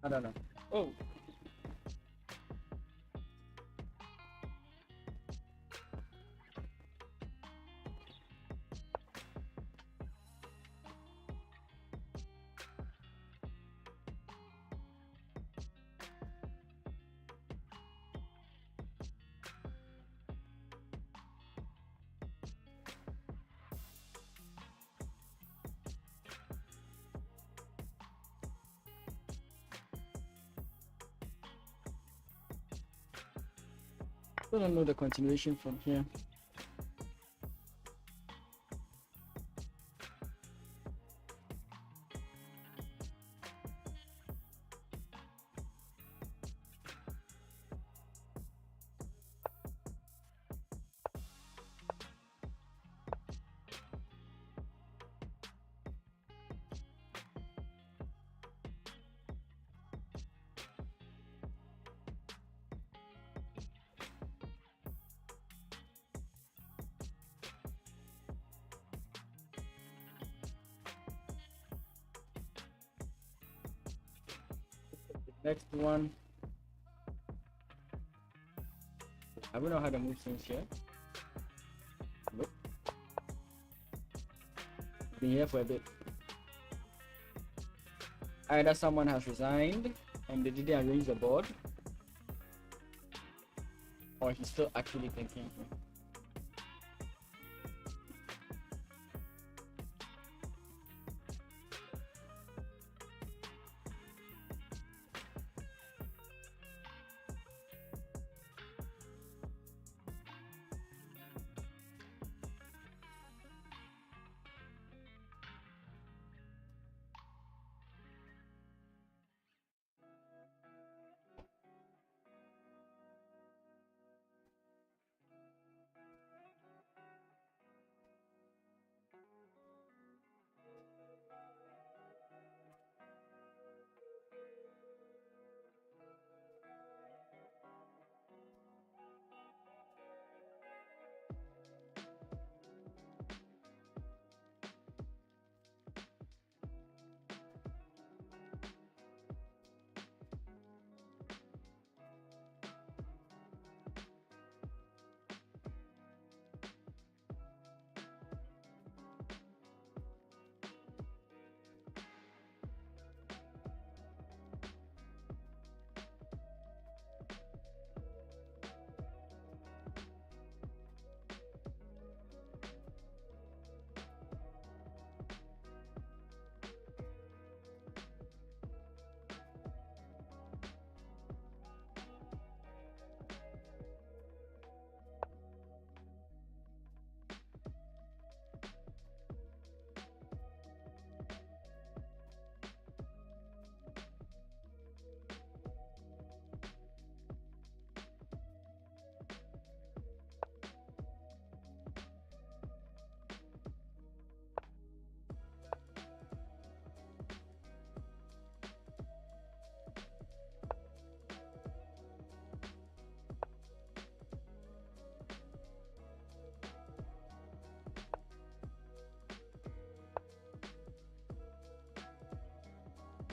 I don't know. Oh. I don't know the continuation from here. Next one. I don't know how to move since here. Nope. Been here for a bit. Either someone has resigned and they didn't arrange the board, or he's still actually thinking.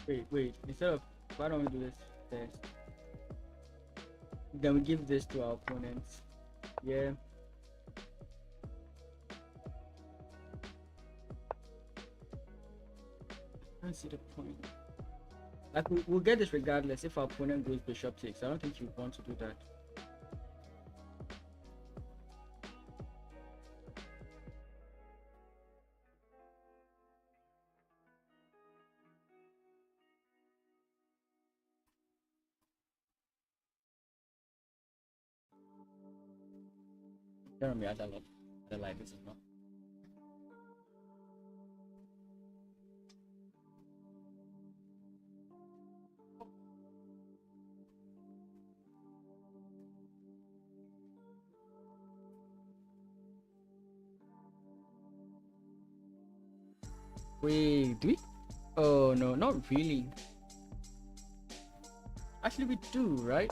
Wait. Instead of, why don't we do this first? Then we give this to our opponents. Yeah. I don't see the point. Like we'll get this regardless if our opponent goes bishop takes. I don't think you want to do that. Tell me, I don't like this is not. Wait, do we? Oh no, not really. Actually, we do, right?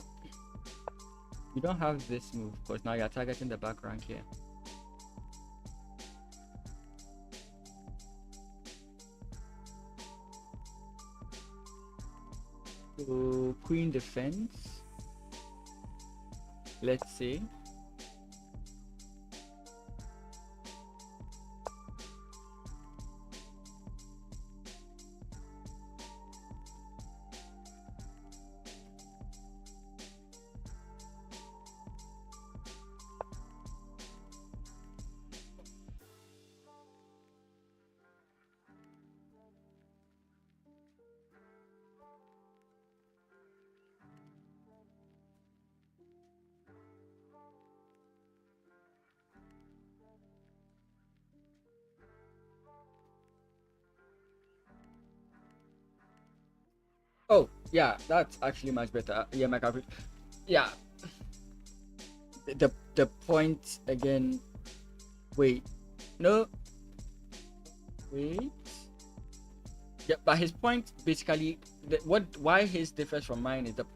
We don't have this move because now you're targeting the back rank here. So queen defense. Let's say. Oh yeah, that's actually much better. Yeah, my calculation. Yeah. The point again. Wait. No. Wait. Yeah, but his point basically, why his differs from mine is the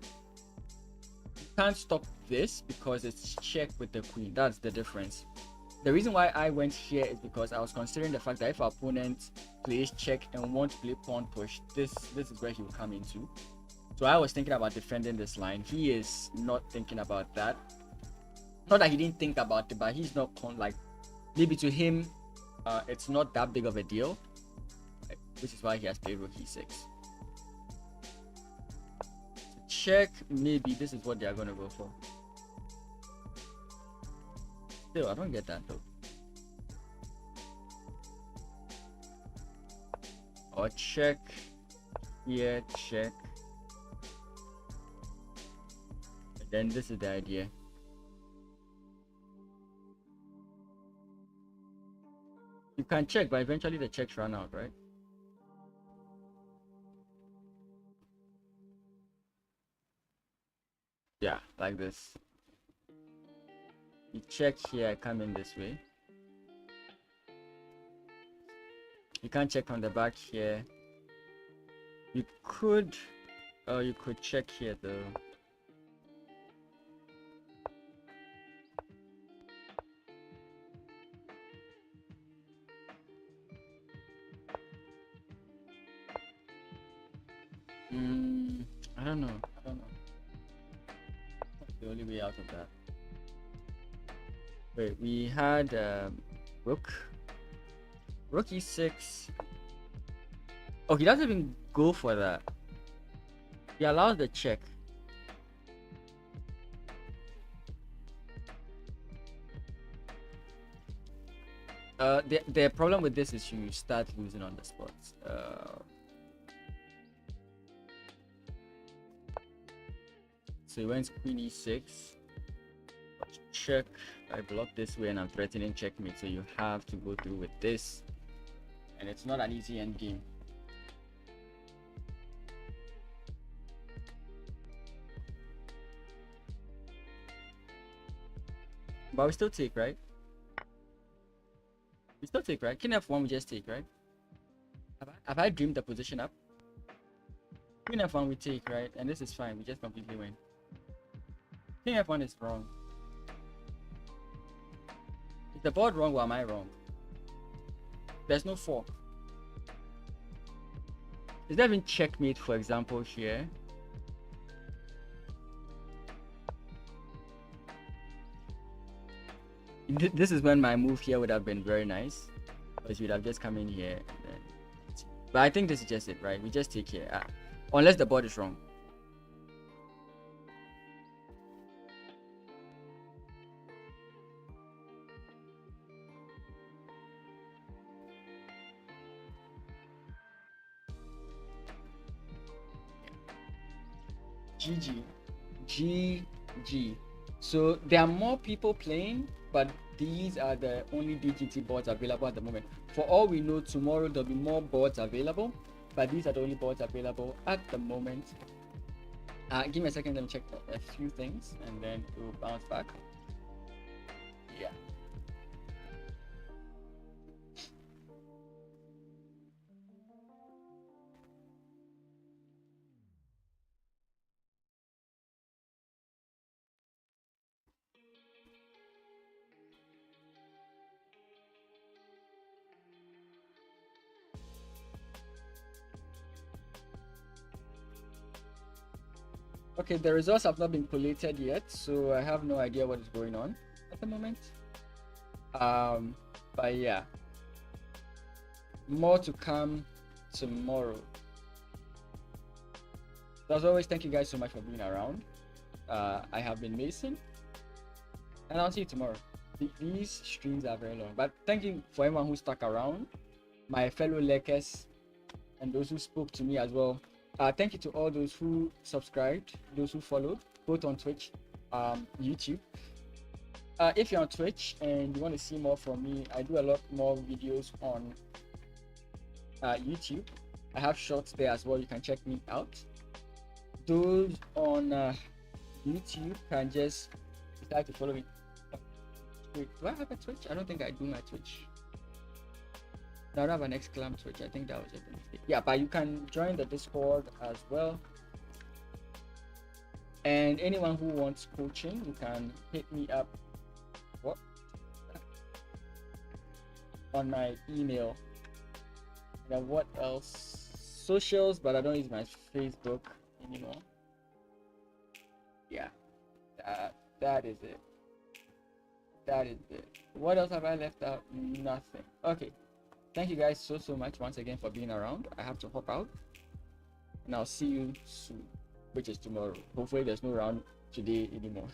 you can't stop this because it's check with the queen. That's the difference. The reason why I went here is because I was considering the fact that if our opponent plays check and wants to play pawn push, this is where he will come into. So I was thinking about defending this line. He is not thinking about that. Not that he didn't think about it, but he's not like, maybe to him it's not that big of a deal, which is why he has played rook e6. Check, maybe this is what they are going to go for. Still, I don't get that though. Or check here, check, and then this is the idea. You can check, but eventually the checks run out, right? Yeah, like this. You check here, come in this way. You can't check on the back here. You could check here though. I don't know. That's the only way out of that. Wait, we had rook e6. Oh, he doesn't even go for that. He allows the check. The problem with this is you start losing on the spot. So he went queen e6. Check. I block this way and I'm threatening checkmate. So you have to go through with this, and it's not an easy end game. But we still take, right? We still take, right? King f1 we just take, right? Have I dreamed the position up? Queen f1 we take, right? And this is fine. We just completely win. King f1 is wrong. Is the board wrong or am I wrong? There's no fork. Is there even checkmate, for example, here? This is when my move here would have been very nice, because you'd have just come in here and then. But I think this is just it, right? We just take here, unless the board is wrong. GG. GG. So there are more people playing, but these are the only DGT boards available at the moment. For all we know, tomorrow there'll be more boards available, but these are the only boards available at the moment. Give me a second, let me check a few things and then we'll bounce back. Yeah. Okay, the results have not been collated yet, so I have no idea what is going on at the moment. But yeah, more to come tomorrow. So as always, thank you guys so much for being around. I have been Mason, and I'll see you tomorrow. These streams are very long, but thank you for everyone who stuck around, my fellow Lakers, and those who spoke to me as well. Thank you to all those who subscribed, those who followed, both on Twitch, YouTube. If you're on Twitch and you want to see more from me, I do a lot more videos on YouTube. I have shorts there as well. You can check me out. Those on YouTube can just decide to follow me. Wait, do I have a Twitch? I don't think I do my Twitch. I don't have an Exclam Twitch. I think that was it. Yeah, but you can join the Discord as well. And anyone who wants coaching, you can hit me up. What? On my email. And what else? Socials, but I don't use my Facebook anymore. Yeah, that is it. That is it. What else have I left out? Nothing. Okay. Thank you guys so much once again for being around. I have to hop out, and I'll see you soon, which is tomorrow. Hopefully there's no round today anymore.